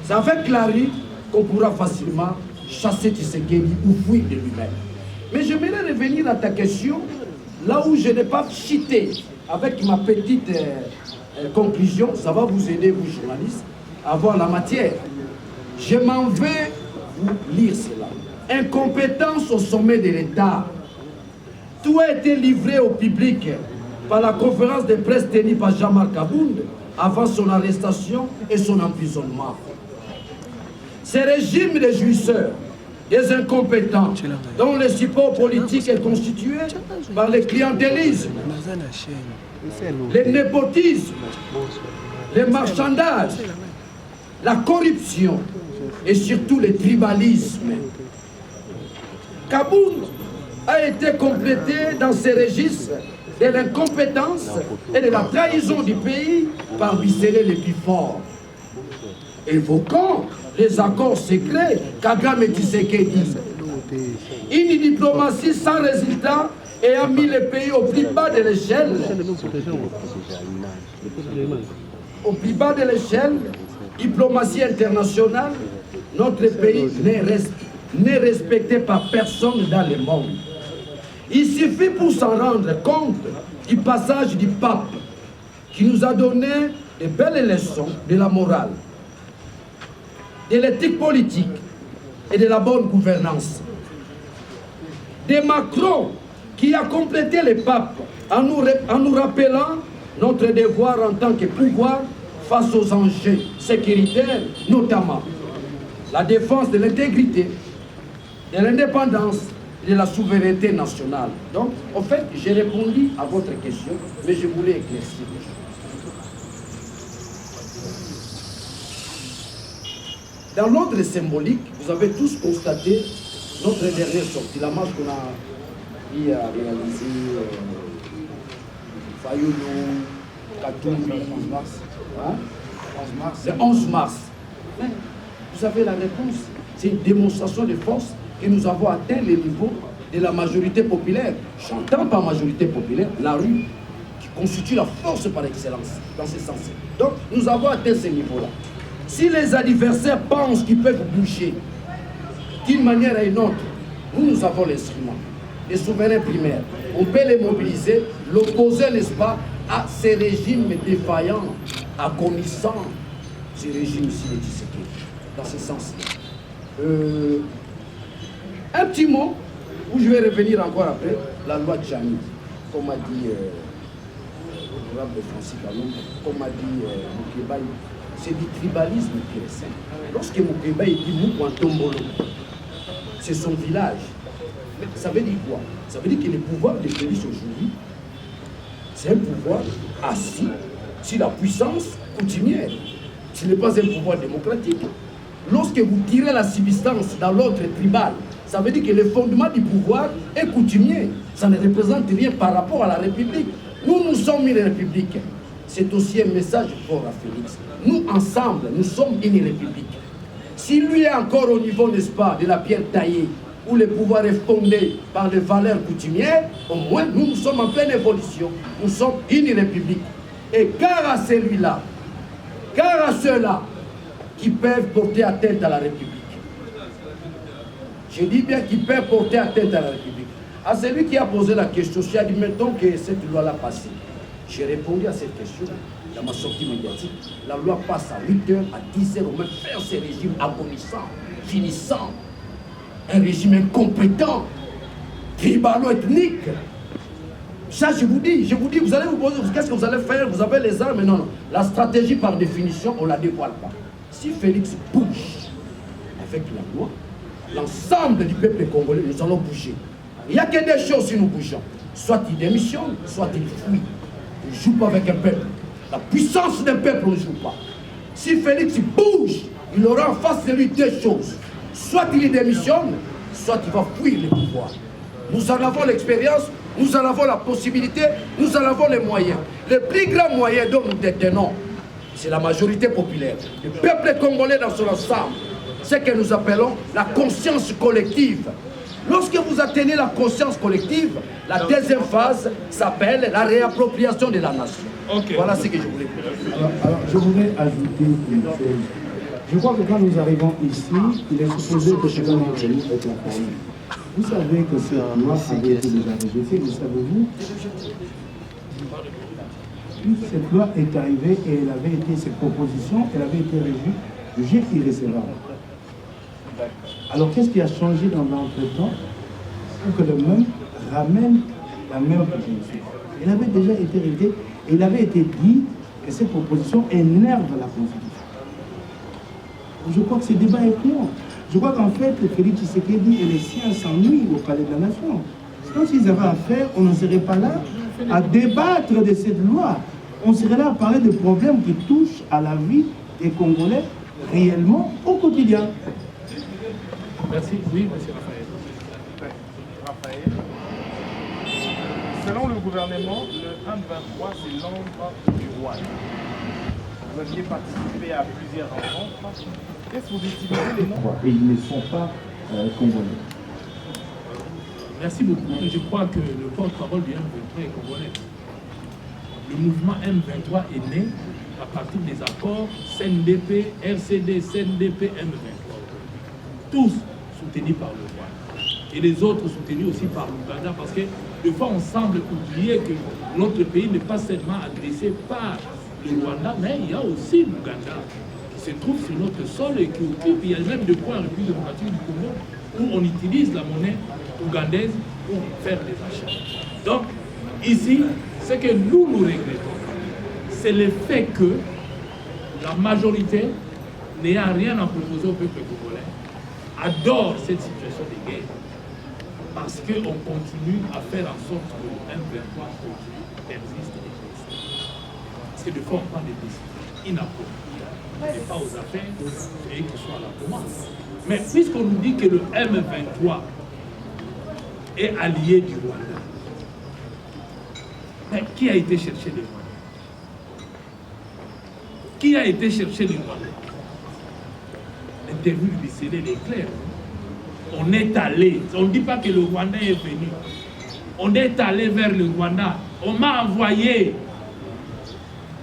[SPEAKER 3] C'est avec la RI qu'on pourra facilement chasser Tshisekedi ou fuir de lui-même. Mais j'aimerais revenir à ta question, là où je n'ai pas cité, avec ma petite conclusion, ça va vous aider, vous journalistes, à voir la matière. Je m'en vais vous lire cela. Incompétence au sommet de l'État. Tout a été livré au public par la conférence de presse tenue par Jean-Marc Abound avant son arrestation et son emprisonnement. Ces régimes de jouisseurs, des incompétents, dont le support politique est constitué par le clientélisme, le népotisme, le marchandage, la corruption et surtout le tribalisme. Kabound a été complété dans ces registres de l'incompétence et de la trahison du pays par Bissele le plus fort. Évoquant les accords secrets Kagame et Tshisekedi. Une diplomatie sans résultat et a mis le pays au plus bas de l'échelle. Au plus bas de l'échelle, diplomatie internationale, notre pays n'est respecté par personne dans le monde. Il suffit pour s'en rendre compte du passage du pape qui nous a donné de belles leçons de la morale, de l'éthique politique et de la bonne gouvernance. De Macron qui a complété le pape en nous rappelant notre devoir en tant que pouvoir face aux enjeux sécuritaires, notamment la défense de l'intégrité, de l'indépendance et de la souveraineté nationale. Donc, en fait, j'ai répondu à votre question, mais je voulais éclaircir les choses. Dans l'ordre symbolique, vous avez tous constaté notre dernière sortie, la marche qu'on a réalisée, Fayoulou, Katumbi, 11 mars. Hein? 11 mars. Le 11 mars. Mais vous avez la réponse. C'est une démonstration de force que nous avons atteint le niveau de la majorité populaire. J'entends par majorité populaire la rue qui constitue la force par excellence dans ce sens. Donc nous avons atteint ce niveau-là. Si les adversaires pensent qu'ils peuvent bouger d'une manière à une autre, nous avons l'instrument, les souverains primaires. On peut les mobiliser, l'opposer, n'est-ce pas, à ces régimes défaillants, agonissants, ces régimes-ci de Tshisekedi, dans ce sens-là. Un petit mot, où je vais revenir encore après, la loi de Jani, comme a dit l'honorable Francis Kalongo, comme a dit Moukébaï, c'est du tribalisme qui est simple. Lorsque Moukébaï dit Moukouantombolo, c'est son village. Ça veut dire quoi? Ça veut dire que le pouvoir de Félix aujourd'hui, c'est un pouvoir assis sur la puissance coutumière. Ce n'est pas un pouvoir démocratique. Lorsque vous tirez la substance dans l'ordre tribal, ça veut dire que le fondement du pouvoir est coutumier. Ça ne représente rien par rapport à la République. Nous sommes une République. C'est aussi un message fort à Félix. Nous, ensemble, nous sommes une République. Si lui est encore au niveau, n'est-ce pas, de la pierre taillée, où le pouvoir est fondé par des valeurs coutumières, au moins nous sommes en pleine évolution. Nous sommes une République. Et car à celui-là, car à ceux-là qui peuvent porter atteinte à la République, je dis bien qui peuvent porter atteinte à la République, à celui qui a posé la question, si admettons que cette loi-là passe, j'ai répondu à cette question dans ma sortie médiatique. La loi passe à 8h, à 10h, on va faire ces régimes agonissants, finissants, un régime incompétent, tribalo-ethnique. Ça, je vous dis, vous allez vous poser, qu'est-ce que vous allez faire? Vous avez les armes, non. La stratégie, par définition, on ne la dévoile pas. Si Félix bouge avec la loi, l'ensemble du peuple congolais, nous allons bouger. Il n'y a que des choses si nous bougeons. Soit il démissionne, soit il fuit. On ne joue pas avec un peuple. La puissance d'un peuple, on ne joue pas. Si Félix bouge, il aura en face de lui deux choses. Soit il démissionne, soit il va fuir le pouvoir. Nous en avons l'expérience, nous en avons la possibilité, nous en avons les moyens. Le plus grand moyen dont nous détenons, c'est la majorité populaire. Le peuple congolais dans son ensemble. Ce que nous appelons la conscience collective. Lorsque vous atteignez la conscience collective, la deuxième phase s'appelle la réappropriation de la nation. Okay. Voilà ce que je voulais dire.
[SPEAKER 4] Alors, je voudrais ajouter une chose. Je crois que quand nous arrivons ici, il est supposé que chacun d'entre nous est informé. Vous savez que cette loi avait été déjà rejetée, le savez-vous? Cette loi est arrivée et elle avait été, cette proposition, elle avait été jugée irrécevable. Alors qu'est-ce qui a changé dans l'entretemps pour que le même ramène la même proposition? Elle avait déjà été réglée et il avait été dit que cette proposition énerve la Constitution. Je crois que ce débat est clair. Je crois qu'en fait, Félix Tshisekedi et les siens s'ennuient au Palais de la Nation. Sinon, s'ils avaient affaire, on ne serait pas là à débattre de cette loi. On serait là à parler de problèmes qui touchent à la vie des Congolais réellement au quotidien.
[SPEAKER 2] Merci. Oui, monsieur
[SPEAKER 5] Raphaël. Selon le gouvernement, le 1-23, c'est l'ombre du roi. Vous aviez participé à plusieurs rencontres. Qu'est-ce que vous utilisez les noms?
[SPEAKER 4] Et ils ne sont pas congolais.
[SPEAKER 2] Merci beaucoup. Je crois que le porte-parole du M23 est congolais. Le mouvement M23 est né à partir des accords CNDP, RCD, CNDP, M23. Tous soutenus par le roi. Et les autres soutenus aussi par l'Ouganda, parce que des fois on semble oublier que notre pays n'est pas seulement agressé par le Rwanda, mais il y a aussi l'Ouganda qui se trouve sur notre sol et qui occupe, il y a même des points en République démocratique du Congo où on utilise la monnaie ougandaise pour faire des achats. Donc, ici, ce que nous regrettons, c'est le fait que la majorité n'ayant rien à proposer au peuple congolais, adore cette situation de guerre. Parce qu'on continue à faire en sorte que le M23 persiste et persiste. Parce que des fois, on prend des décisions inappropriées. Et pas aux affaires et qui soient à la commande. Mais puisqu'on nous dit que le M23 est allié du Rwanda, mais qui a été chercher les Rwandais? Qui a été chercher les Rwandais? L'interview du BCD est claire. On est allé, on ne dit pas que le Rwanda est venu. On est allé vers le Rwanda. On m'a envoyé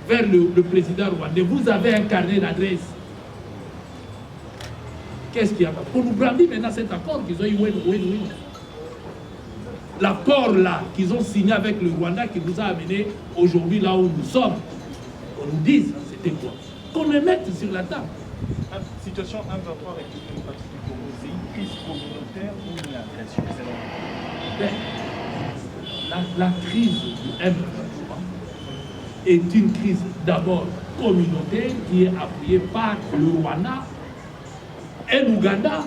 [SPEAKER 2] vers le président rwandais. Vous avez un carnet d'adresse. Qu'est-ce qu'il y a? Pour nous brandir maintenant cet accord qu'ils ont eu win-win. l'accord là qu'ils ont signé avec le Rwanda qui nous a amené aujourd'hui là où nous sommes. On nous dise, c'était quoi? Qu'on le mette sur la table.
[SPEAKER 5] Situation 1-23 République démocratique du Congo, c'est une crise communautaire ou une agression?
[SPEAKER 2] La crise du M23 est une crise d'abord communautaire qui est appuyée par le Rwanda et l'Ouganda.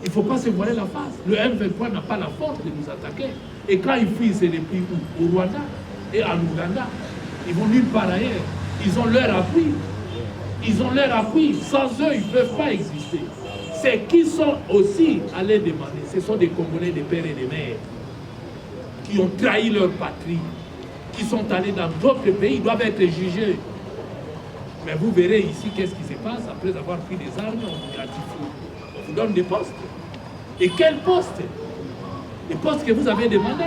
[SPEAKER 2] Il ne faut pas se voiler la face. Le M23 n'a pas la force de nous attaquer. Et quand ils fuient, c'est depuis où? Au Rwanda et en Ouganda. Ils vont nulle part ailleurs. Ils ont leur appui. Ils ont leur appui. Sans eux, ils ne peuvent pas exister. C'est qui sont aussi allés demander. Ce sont des Congolais, des pères et des mères qui ont trahi leur patrie, qui sont allés dans d'autres pays, ils doivent être jugés. Mais vous verrez ici qu'est-ce qui se passe après avoir pris des armes, on vous gratifie. On vous donne des postes. Et quels postes? Les postes que vous avez demandés.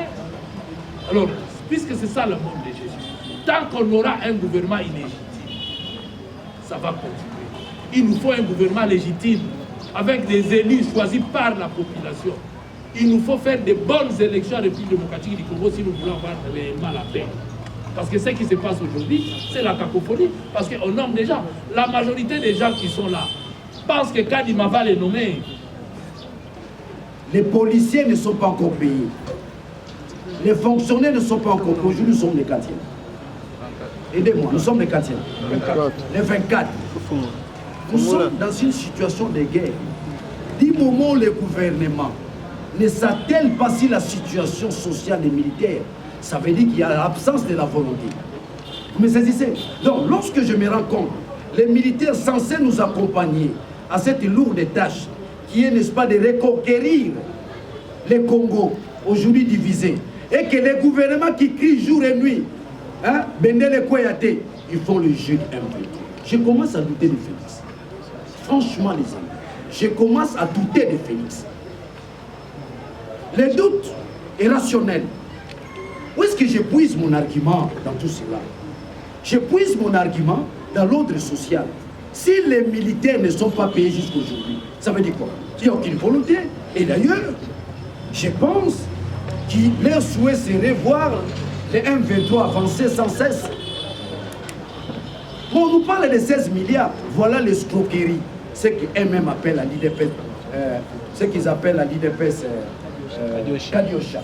[SPEAKER 2] Alors, puisque c'est ça le monde de Jésus, tant qu'on aura un gouvernement illégitime, ça va continuer. Il nous faut un gouvernement légitime, avec des élus choisis par la population. Il nous faut faire de bonnes élections en République démocratique du Congo si nous voulons avoir réellement la paix. Parce que ce qui se passe aujourd'hui, c'est la cacophonie. Parce qu'on nomme des gens. La majorité des gens qui sont là pensent que Kadima va les nommer.
[SPEAKER 3] Les policiers ne sont pas encore payés. Les fonctionnaires ne sont pas encore payés. Aujourd'hui, nous sommes les 4e. Aidez-moi, nous sommes les 4e. Les 24. Nous sommes dans une situation de guerre. Du moment où le gouvernement ne s'attelle pas sur la situation sociale des militaires, ça veut dire qu'il y a l'absence de la volonté. Vous me saisissez? Donc, lorsque je me rends compte, les militaires censés nous accompagner à cette lourde tâche, qui est, n'est-ce pas, de reconquérir le Congo, aujourd'hui divisé, et que les gouvernements qui crient jour et nuit, hein, Bendele Koyate, ils font le jeu de M23. Je commence à douter de Félix. Franchement, les amis, je commence à douter de Félix. Le doute est rationnel. Où est-ce que je puise mon argument dans tout cela? Je puise mon argument dans l'ordre social. Si les militaires ne sont pas payés jusqu'aujourd'hui, ça veut dire quoi? Qu'il n'y a aucune volonté. Et d'ailleurs, je pense que leur souhait serait voir les M23 avancer sans cesse. Bon, on nous parle de 16 milliards. Voilà l'escroquerie. Ce qu'eux-mêmes appellent la l'IDPS. Ce qu'ils appellent la l'IDPS Kadiosha.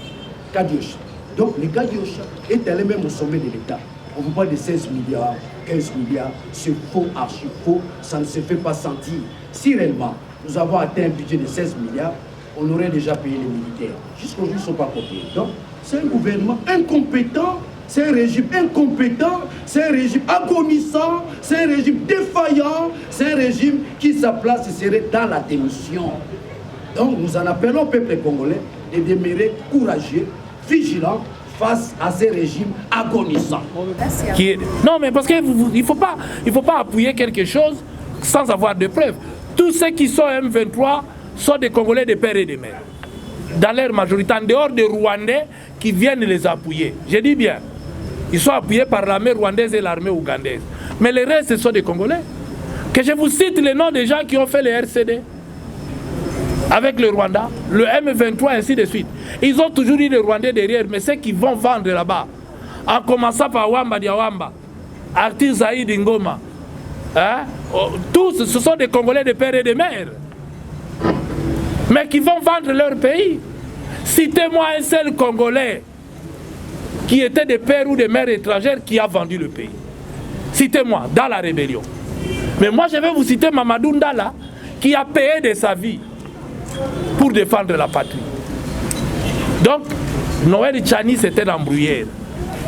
[SPEAKER 3] Donc, le Kadiosha est allé même au sommet de l'État. On vous parle de 16 milliards, 15 milliards. C'est faux, archi faux. Ça ne se fait pas sentir. Si réellement nous avons atteint un budget de 16 milliards, on aurait déjà payé les militaires. Jusqu'aujourd'hui, ils ne sont pas payés. Donc, c'est un gouvernement incompétent. C'est un régime incompétent, c'est un régime agonissant, c'est un régime défaillant, c'est un régime qui sa place serait dans la démission. Donc nous en appelons au peuple congolais de demeurer courageux, vigilant face à ces régimes agonissants.
[SPEAKER 2] Non, mais parce qu'il ne faut pas appuyer quelque chose sans avoir de preuves. Tous ceux qui sont M23 sont des Congolais de père et de mère. Dans leur majorité, en dehors des Rwandais qui viennent les appuyer. Je dis bien, ils sont appuyés par l'armée rwandaise et l'armée ougandaise. Mais les restes, ce sont des Congolais. Que je vous cite les noms des gens qui ont fait les RCD avec le Rwanda, le M23, ainsi de suite. Ils ont toujours eu les Rwandais derrière, mais ceux qui vont vendre là-bas, en commençant par Wamba Diawamba, Arthur Zaïd Ngoma, hein? Tous, ce sont des Congolais de père et de mère, mais qui vont vendre leur pays. Citez-moi un seul Congolais qui était de père ou de mère étrangère qui a vendu le pays. Citez-moi, dans la rébellion. Mais moi, je vais vous citer Mamadou Ndala, qui a payé de sa vie pour défendre la patrie. Donc, Noël Tchani, c'était un bruyère.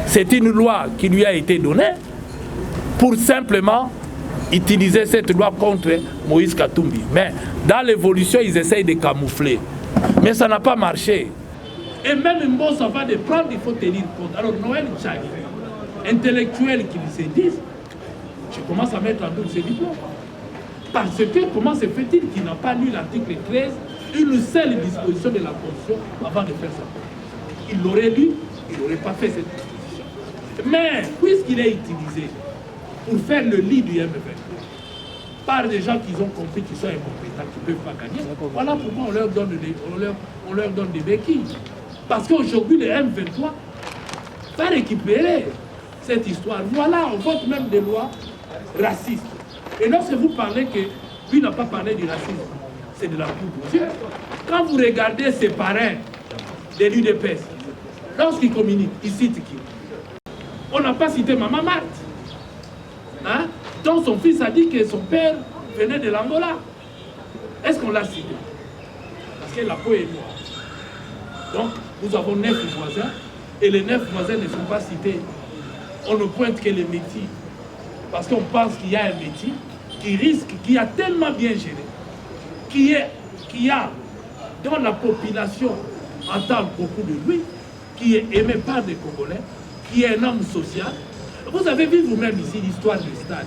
[SPEAKER 2] C'est une loi qui lui a été donnée pour simplement utiliser cette loi contre Moïse Katumbi. Mais dans l'évolution, ils essayent de camoufler. Mais ça n'a pas marché. Et même Mbosso va de prendre, il faut tenir compte. Alors Noël Tchani, intellectuel qui se disent, je commence à mettre en doute ses diplômes. Parce que comment se fait-il qu'il n'a pas lu l'article 13, une seule disposition de la Constitution avant de faire ça? Il l'aurait lu, il n'aurait pas fait cette disposition. Mais puisqu'il est utilisé pour faire le lit du M23 par des gens qui ont compris qu'ils sont incompétents, qui ne peuvent pas gagner, voilà pourquoi on leur donne des béquilles. Parce qu'aujourd'hui, le M23 va récupérer cette histoire. Voilà, on vote même des lois racistes. Et lorsque vous parlez que lui n'a pas parlé du racisme, c'est de la poudre. Quand vous regardez ses parrains, les l'UDPS, lorsqu'ils communiquent, ils citent qui? On n'a pas cité Maman Marthe. Hein? Donc son fils a dit que son père venait de l'Angola. Est-ce qu'on l'a cité? Parce que la peau est noire. Donc nous avons 9 voisins et les 9 voisins ne sont pas cités. On ne pointe que les métiers. Parce qu'on pense qu'il y a un métier qui risque, qui a tellement bien géré, qui a dans la population entend beaucoup de lui, qui est aimé par des Congolais, qui est un homme social. Vous avez vu vous-même ici l'histoire du stade.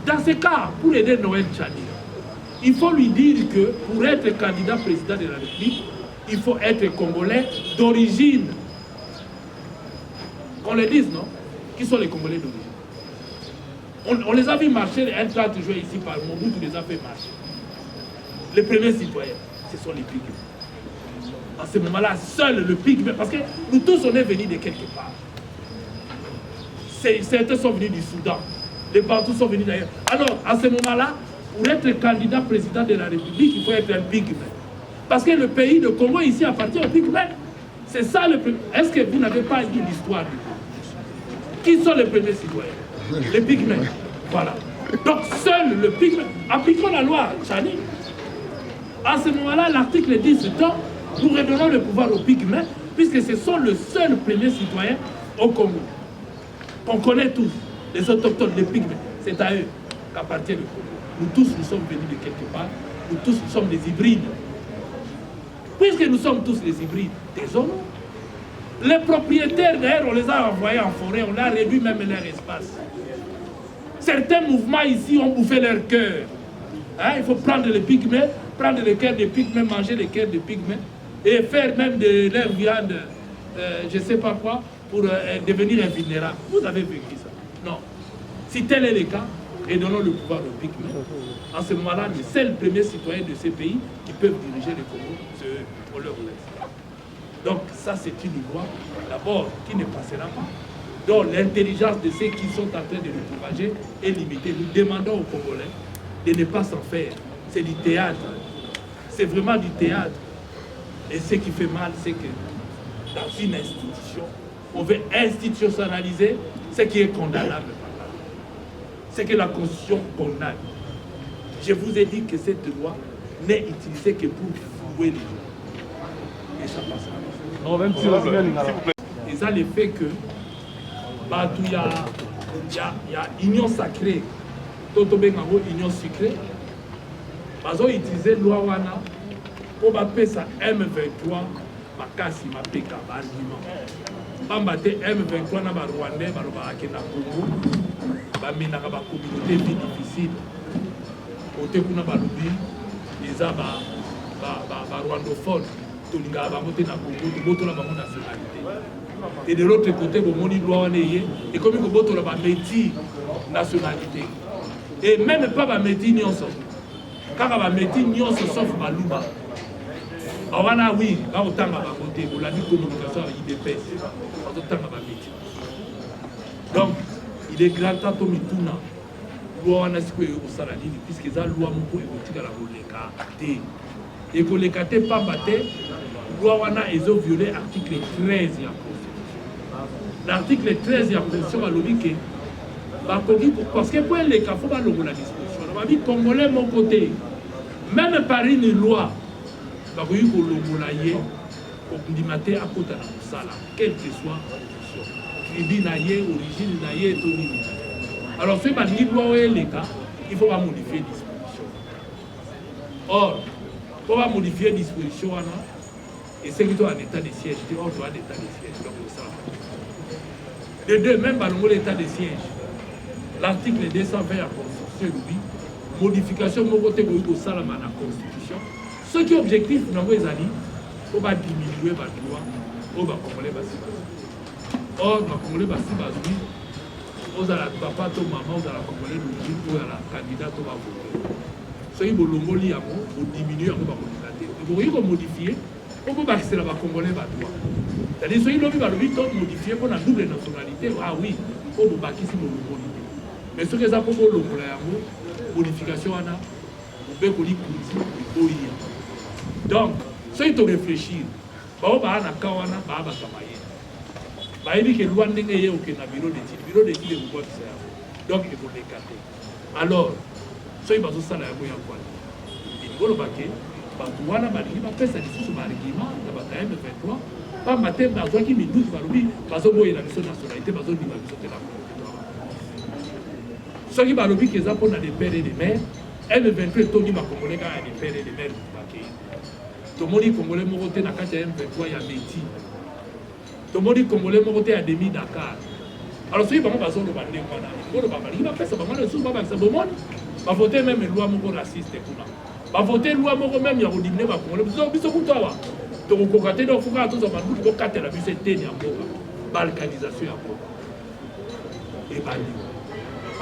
[SPEAKER 2] Dans ce cas, pour aider Noël Tchani, il faut lui dire que pour être candidat président de la République, il faut être Congolais d'origine. Qu'on le dise, non? Qui sont les Congolais d'origine? On les a vu marcher le 30 juin ici par Mobutu, les a fait marcher. Les premiers citoyens, ce sont les Pygmées. À ce moment-là, seul le Pygmée, parce que nous tous on est venus de quelque part. Certains sont venus du Soudan, les Bantous sont venus d'ailleurs. Alors, à ce moment-là, pour être candidat président de la République, il faut être un Pygmée. Parce que le pays de Congo ici appartient aux Pygmées. C'est ça le premier. Est-ce que vous n'avez pas lu l'histoire du pays? Qui sont les premiers citoyens? Les Pygmées. Voilà. Donc, seul le Pygmée. Appliquons la loi, Tchani. À ce moment-là, l'article 10 temps, nous redonnons le pouvoir aux Pygmées, puisque ce sont le seul premier citoyen au Congo. On connaît tous, les autochtones, les Pygmées. C'est à eux qu'appartient le Congo. Nous tous, nous sommes venus de quelque part. Nous tous, nous sommes des hybrides. Puisque nous sommes tous des hybrides, désolé. Les propriétaires, d'ailleurs, on les a envoyés en forêt, on a réduit même leur espace. Certains mouvements ici ont bouffé leur cœur. Hein, il faut prendre les Pygmées, prendre le cœur des Pygmées, manger le cœur des Pygmées et faire même de leur viande, je ne sais pas quoi, pour devenir invulnérable. Vous avez vécu ça? Non. Si tel est le cas, et donnons le pouvoir aux Pygmées. En ce moment-là, les seuls premiers citoyens de ces pays qui peuvent diriger le Congo, c'est eux, on leur laisse. Donc ça, c'est une loi, d'abord, qui ne passera pas. Donc l'intelligence de ceux qui sont en train de le propager est limitée. Nous demandons aux Congolais de ne pas s'en faire. C'est du théâtre. C'est vraiment du théâtre. Et ce qui fait mal, c'est que dans une institution, on veut institutionnaliser ce qui est condamnable. C'est que la Constitution condamne. Je vous ai dit que cette loi n'est utilisée que pour flouer les gens. Et ça passe.
[SPEAKER 5] Non, même si
[SPEAKER 2] et ça, le fait que il y a union sacrée, Totobengango, union sucrée, ils ont utilisé la loi wana pour appeler ça M23, Makasi, Mapeka, argument. Bambate M23 na ba Rwandais, ba na Congo, ba menaka ba communauté vie difficile. Côté kuna ba lobi, les a ba rwandophone, to linga ba moté na Congo, to boto na ba nationalité. Et de l'autre côté, vous avez une loi et comme vous avez une métier nationalité. Et même pas un métier nyonso. Car un métier nyonso sauf Malouba. Alors oui, quand on t'a voté, vous l'avez dit communication avec l'IDPS. Quand on t'a métier. Donc, il est grand temps que Mituna, loi on a ce que au Saladin, puisque la loi mon pour évoquer la volée. Et que les catés pas batté, loi on a violé l'article 13. L'article 13 de la Constitution a dit que parce que pour les cas, il faut pas la disposition. On va dire Congolais mon côté, même par une loi, il faut que l'on ait à côté de la quelle que soit la crédit origine, alors si une loi est les cas, il faut pas modifier la disposition. Or, il faut pas modifier la disposition et c'est que tu as un état de siège, tu as un état de siège. Donc, ça. Les deux, même dans l'état de siège, l'article 220 de la Constitution, oui, modification de côté de Salama la Constitution, ce qui est objectif, nous avons dit, on va diminuer le droit, on va commander le Sibazou. Or, on va commander le Sibazou, on va la papa, ton maman, on va la commander l'origine, on va la candidat, on va voter. Ce qui est bon, on va diminuer, on va modifier. Vous voyez qu'on modifie, On peut bâtir la Congolais droit. C'est-à-dire qu'il a modifié pour la double nationalité. Ah oui, on peut bâtir si nous mais ce que ça peut faire, modification, on peut donc, si tu réfléchis, on va à Kawana, on va à il que loin de bureau d'études, donc il faut l'écarter. Alors, si il va se salaire, il faut le baquet, il va faire ça sur l'argument, il va faire M23, pas matin, il va faire qui minute, il va faire la mission nationalité, il va faire la ceux qui ont dit ont des pères et des mères, M23 Tony va congolais quand il y a des pères et des mères. Tout le monde dit congolais moroté dans M23 il y a Métis. Tout le monde dit congolais moroté à demi Dakar. Alors ceux qui vont passer le bandé, il va faire ça, il va voter même une loi raciste. Il va voter une loi même il y a rediminé va congolais. Vous avez vu ce que tu as donc au côté de Foucault, tout ça va nous dire que la vie c'est tenir en balkanisation et bali.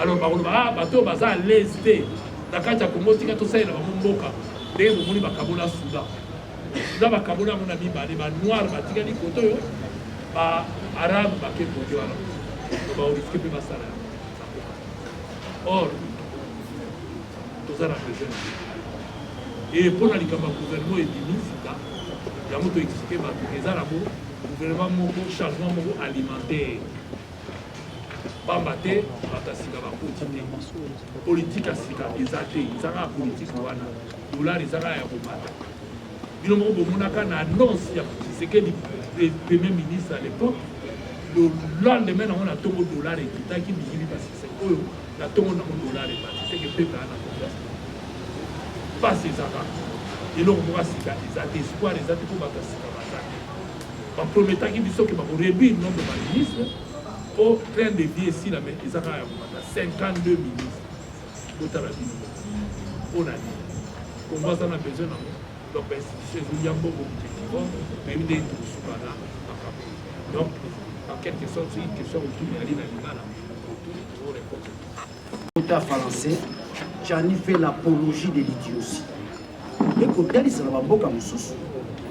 [SPEAKER 2] Alors, bateau baza à l'est, dans le Congo, il y a tout ça, il y a Mboka, il y a Kabola Soudan. Là, Kabola, mon ami, les noirs, les côtés, les arabes, les côtés, on va risquer de passer là. Or, tout ça, et pour le gouvernement est diminué, il y a un peu expliqué, les arabes, le gouvernement changement alimentaire. Bambate, batasika bakotite politique asika ezate izanga politique wana dollar ezanga ya komata bino moko bomonaka na annonce ya Tshisekedi premier ministre à l'époque le lendemain on a tongo dollar ekitaki mikili basise oyo na tongo na dollar ebati c'est que peuple ana confiance pas ezaka eloko moko asika ezate espoir ezate po batasika bazate baprometaki biso ke bakoréduire nombre de ministres au train de vie ici, là, mais ils ont 52 ministres. On a dit. On va en a besoin. Donc, c'est William Bobo qui va même des donc, en quelque sorte, c'est une question autour de l'animal.
[SPEAKER 3] L'État français, Tchani fait l'apologie de l'idiotie. Et quand il s'en va beaucoup à Moussous,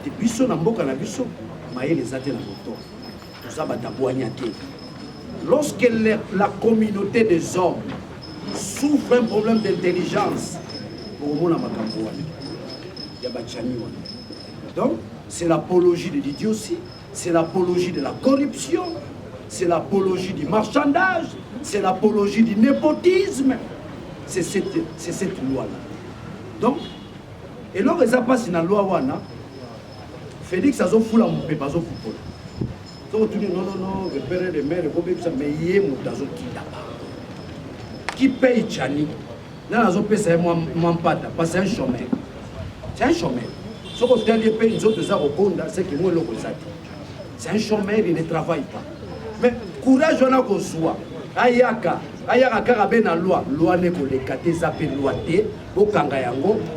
[SPEAKER 3] depuis son amboka na biso, maïe les athées na moto. Tout ça va t'aboignater. Lorsque la communauté des hommes souffre un problème d'intelligence, donc c'est l'apologie de l'idiotie, c'est l'apologie de la corruption, c'est l'apologie du marchandage, c'est l'apologie du népotisme. C'est cette loi-là. Donc, et là, ils passent dans la loi, Félix a fait la moupe, pas fait donc, non, le père de mère, mais il y a qui paye Tchani. Là, on paye ça, parce que c'est un chômeur. C'est un chômeur. Ce qu'on paye, nous autres, c'est que moi, c'est un chômeur, il ne travaille pas. Mais courage, on a qu'on soit. Ayaka Karabe na loi n'est que les catés s'appellent loi T,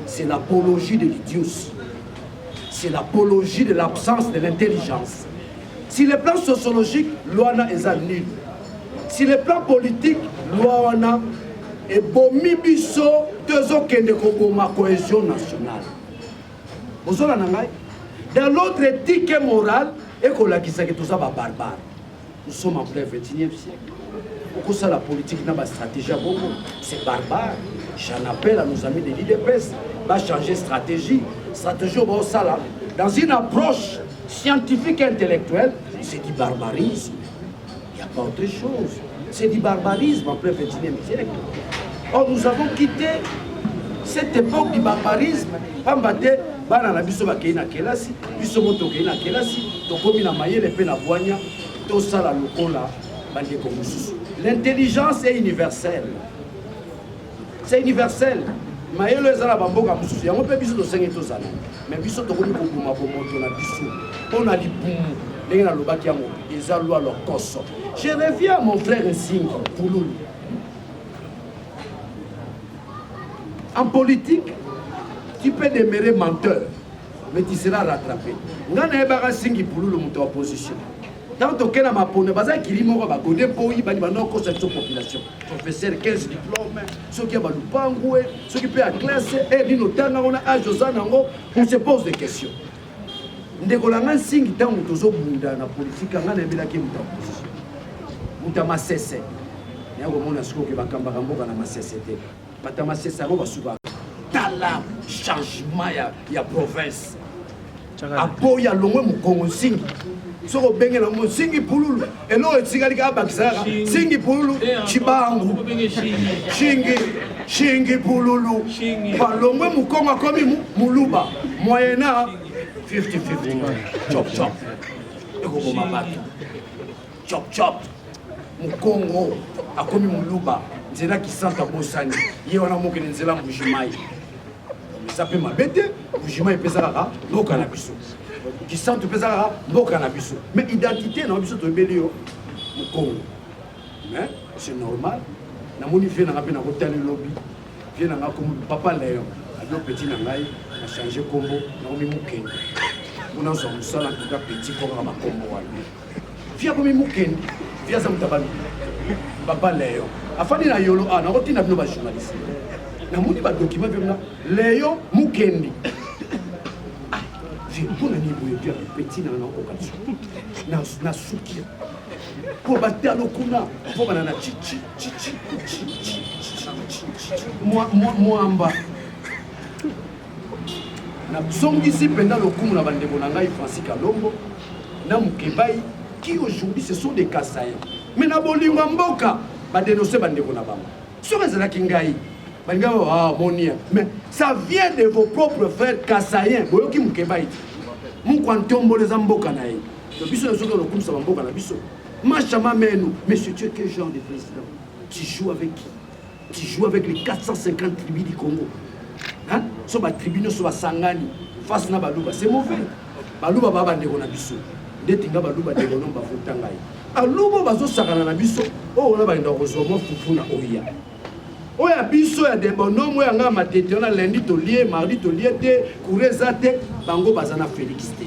[SPEAKER 3] c'est l'apologie de l'idiotie. C'est l'apologie de l'absence de l'intelligence. Si le plan sociologique, l'OANA est nul. Si le plan politique, l'OANA est bomi biso, deux autres de ma cohésion nationale. Dans l'autre éthique et morale, et qu'on a dit que tout ça va barbare. Nous sommes en plein 21e siècle. Pourquoi ça la politique n'a pas de stratégie à beaucoup? C'est barbare. J'en appelle à nos amis de l'IDPS, va changer de stratégie. Stratégie au bon ça là. Dans une approche scientifique et intellectuelle, c'est du barbarisme. Il n'y a pas autre chose. C'est du barbarisme en plein 21e siècle. Or, nous avons quitté cette époque du barbarisme. L'intelligence est universelle. C'est universel. Maïlo est à Bamboka Moussou. On peut biso de 5 et tout ça. Mais biso de Koni Kouma Komoto la biso. On a dit boum. Les gens l'ont dit ils ont loi leur cos. Je reviens à mon frère Nsing pour nous. En politique, tu peux demeurer menteur, mais tu seras rattrapé. On a un barrasing pour nous monter en opposition. Tant que tu as ma peau, tu as population. Professeur 15 diplômes, ceux qui ont le ceux qui peuvent la classe, et on se pose des questions. ndekolanga nsingi ntango tozobunda na politique nga nayebelaki muta opposition muta masese nakomona sikoke bakambaka mboka na masese te bata masese yango basuka tala changement ya province aboya longwe mokongo nsingi soko obengela mo nsingi pululu eloko etikali kaka bakisaka nsingi pululu cibangu shingi pululu balongwe mokongo akomi muluba moyena 50-50 chop ekoboma bato chop mokongo akomi muluba nzela kisanta bosani ye wana mokele nzela mbujimai eza mpe mabe te mbujimai epesa kaka mboka na biso kisanta epesa kaka mboka na biso mais identité na biso toyebeli yo mokongo mais c'est normal namoni vie nanga mpe nakotali lobi vie nanga komo papa leon ado petit na ngai na change kombo nakomi mokende mpona ozwa mosala ntuka petit mpo kaka makombo wana vie akomi mokende vie aza moto abami papa leon afandi na yolo nakotinda bino bajournaliste namoni badocument vemna leon mukendi mpona nini boye bia petit nanga nakokoka na suki mpo batalo kuna mpo bana na mwamba nazongisi mpenza lokumu na bandeko na ngai Francis Kalombo na Mukebai qui aujourd'hui ce sont des Kasaïens mais na bolingo mboka badénoncer bandeko na bango soki ezalaki ngai balinga monia mais ça vient de vos propres frères Kasaïens boyoki Mukebai mukwantomboleza mboka na ye to biso na soki lokumisa mboka na biso machama menu monsieur tu es quel genre de président tu joues avec qui tu joues avec les 450 tribus du Congo hein so ba tribune so basangani face na baluba c'est mauvais baluba baba ndeko na biso ndetinga baluba ndeko no bafuta ngai alubo bazo sakana na biso o na ba ndako zo mo fufu na oya oya biso ya de bonomo ya nga matete na lundi to lié mardi to lié te coureza te bango bazana Félix te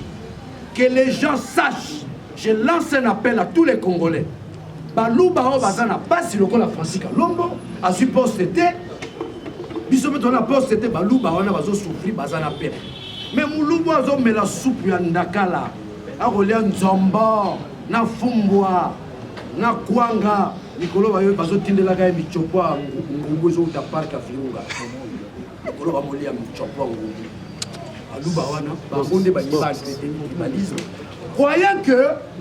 [SPEAKER 3] que les gens sachent je lance un appel à tous les Congolais baluba o bazana pasi lokola Francis Kalombo a supposé te biso mpe tona poste te baluba wana bazosufri baza na pene mais mulubu azomela supu ya ndakala akolia nzombo na fumbwa na kwanga likolo bayo bazotindelaka ye michopo ya ngungu ezouta parke afirunga likolo bamolia michopo ya ngungu baluba wana bango nde bayibatrete tribalisme croyant que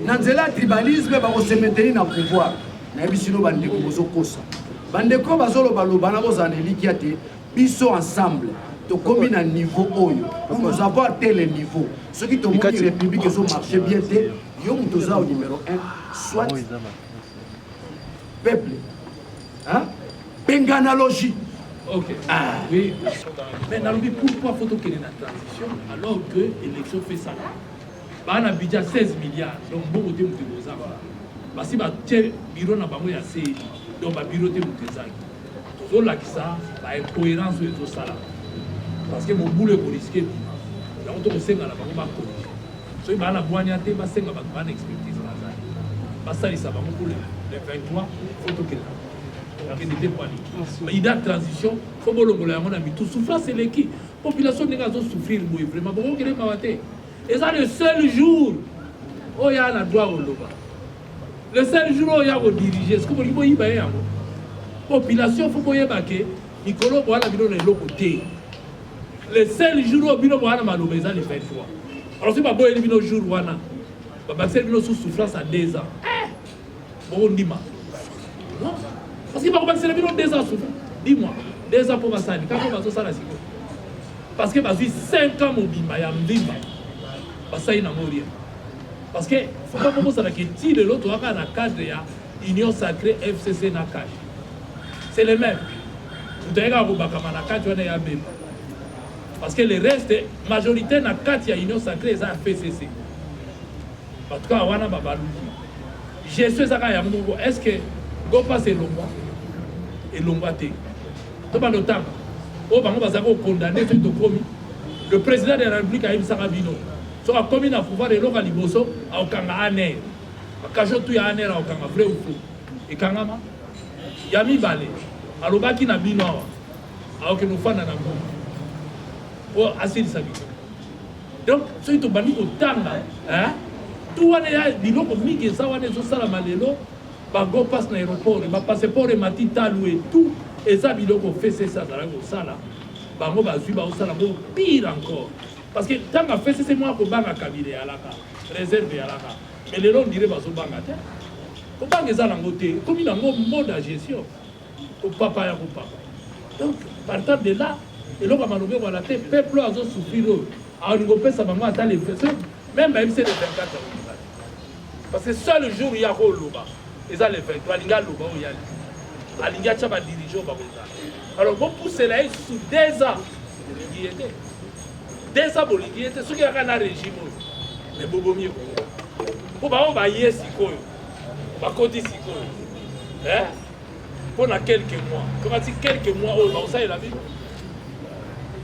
[SPEAKER 3] na nzela ya tribalisme bakose maintenir na pouvoir nayebi sino bandeko bozokosa bandeko bazolobaloba na bozala na elikia te biso ensemble tokomi na niveau oyo où nous avons atteint le niveau ce qui tomoni république ezo marché bien te yo moto oza au numéro 1 soit peuple hein benganalogie
[SPEAKER 2] ok oui mais nalobi pourquoi faut tokende na transition alors que élection fait ça bana budget 16 milliards donc bongo te moto kozaba basi batie bureau na bango ya CEI donc babiro te moto ezaki tozolakisa baincohérence oyo ezosala parce que mobulu ekoriske bima yango tokosenga na bango bakorige soki baa na bwania te basenga bato baa na expertise bazali basalisa bango pour le 23 fo tokenda okende te poaniki ida transition fo bolongola yango na mitu souffrance eleki population ndenge azosouffrir boye vraiment bokokende mawa te eza le seul jour oyo ya na droit koloba le seul jour oyo ya kodirige ceque bolingi boyiba ye yango population faut boyeba ke mikolo boana bino na eloko te le seul jour oyo bino boana maloba eza le 23 alors si baboyeli bino jour wana babakiseli bino sous souffrance à 2 ans bokondima non parce que bakobakisela bino 2 ans souffrance dis-moi 2 ans mpo basali kako bazosala siko parce que bazwi 5 ans mobimba ya mbimba basali nango rien parce que faut pas bokosalaki ti lelo toyaka na cadre ya union sacrée FCC na cash c'est le même vous avez qu'à vous bakama na kati wana ya beba parce que le reste majorité na kati ya union sacrée eza FCC en tout cas wana babaluki gestion ezaka ya moko est-ce que go passe elongwa te to bando tanga o bango bazaka okondamné soki tokomi le président de la république ayebisaka bino soki akomi na pouvoir eloko liboso aokanga aner akajo tu ya aner aokanga vrai ou faux ekangama ya mibale alobaki na bino awa aokende ofanda na ngoma oyo asilisa bino Donc, soki tobandi kotanga, tout wana ya biloko mingi eza wana ezosalama lelo, bango passe na aéroport, ba passeport emati talu et tout, eza biloko FCC azalaki kosala, bango bazwi baosala ngo pire encore. Parce que tant que FCC moi kobanga kabila yalaka, réserve yalaka, mais lelo on dirait bazobanga te. Kobanga eza nango te, comme il a un mode de gestion, au papa ya papa. Donc, partant de là, et là, voilà, le peuple a souffert. Alors, on peut savoir attendre les faits, même c'est le 24 ans. Parce que seul le jour où il y a un loba, et ça le 23, il y a un loba où il y a il y a un dirigeant. Alors, bon, pour cela, sous 2 ans de liquidité, 2 ans de liquidité, ceux qui ont un régime, mais beaucoup mieux. Pour que vous ayez si quoi, vous avez si quoi. Pendant quelques mois, comment dire quelques mois, on sait la vie.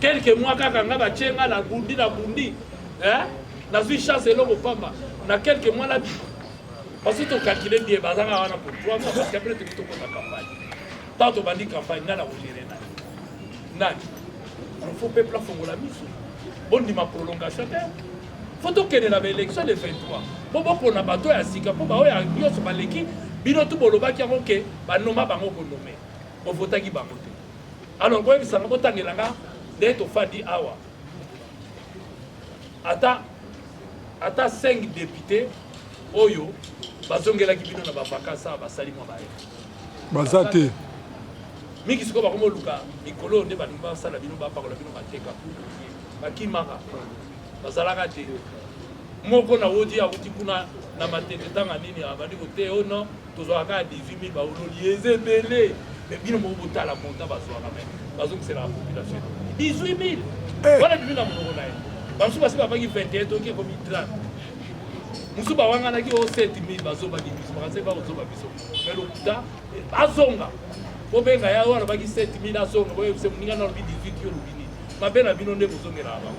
[SPEAKER 2] Quelques mois, quand on a fait la bundi, la vie chasse et l'homme au pamba. On a quelques mois la vie. Parce que tu as calculé bien, pour 3 mois, parce qu'après tu as la campagne. Tant que tu as dit campagne, tu as géré. Il faut que le peuple fasse la mise. Bon, il ma prolongation. Il faut que l'élection le 23. Bon, on a bateau à Singapur, on a un l'équipe. Bino tout boloba qui a manqué, noma bango nommé. On vote qui bango. Alors, quand ça m'a voté là, d'être au fadi awa. Ata 5 députés, oyo, bazongela qui bino na bafaka sa basali mo bae.
[SPEAKER 6] Bazate.
[SPEAKER 2] Miki siko ba komo luka, mikolo nde banimba sala bino ba pakola bino bateka. Bakimaka. Bazalaka te. Moko na wodi ya wuti kuna na matete tanga nini abandi kote ono tozwaka 18000 ba ololi ezebele mais bino mo botala monta bazwaka mais bazongi c'est la population 18000 voilà bino na monoko na ye bansu basi babangi 21 toki komi 30 musu bawanga na ki o 7000 bazoba di biso bakase ba kozoba biso mais lokuta bazonga po benga ya wana baki 7000 azonga boye se muninga na lobi 18 yo lobini mabena bino nde bozongela aba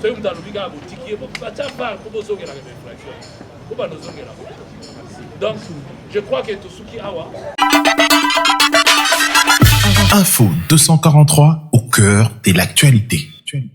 [SPEAKER 2] soki mutu alobi kaka botiki ye batya var po bozongela ke infraction po banozongela. Donc je crois que tosuki awa
[SPEAKER 1] Info 243 au cœur de l'actualité.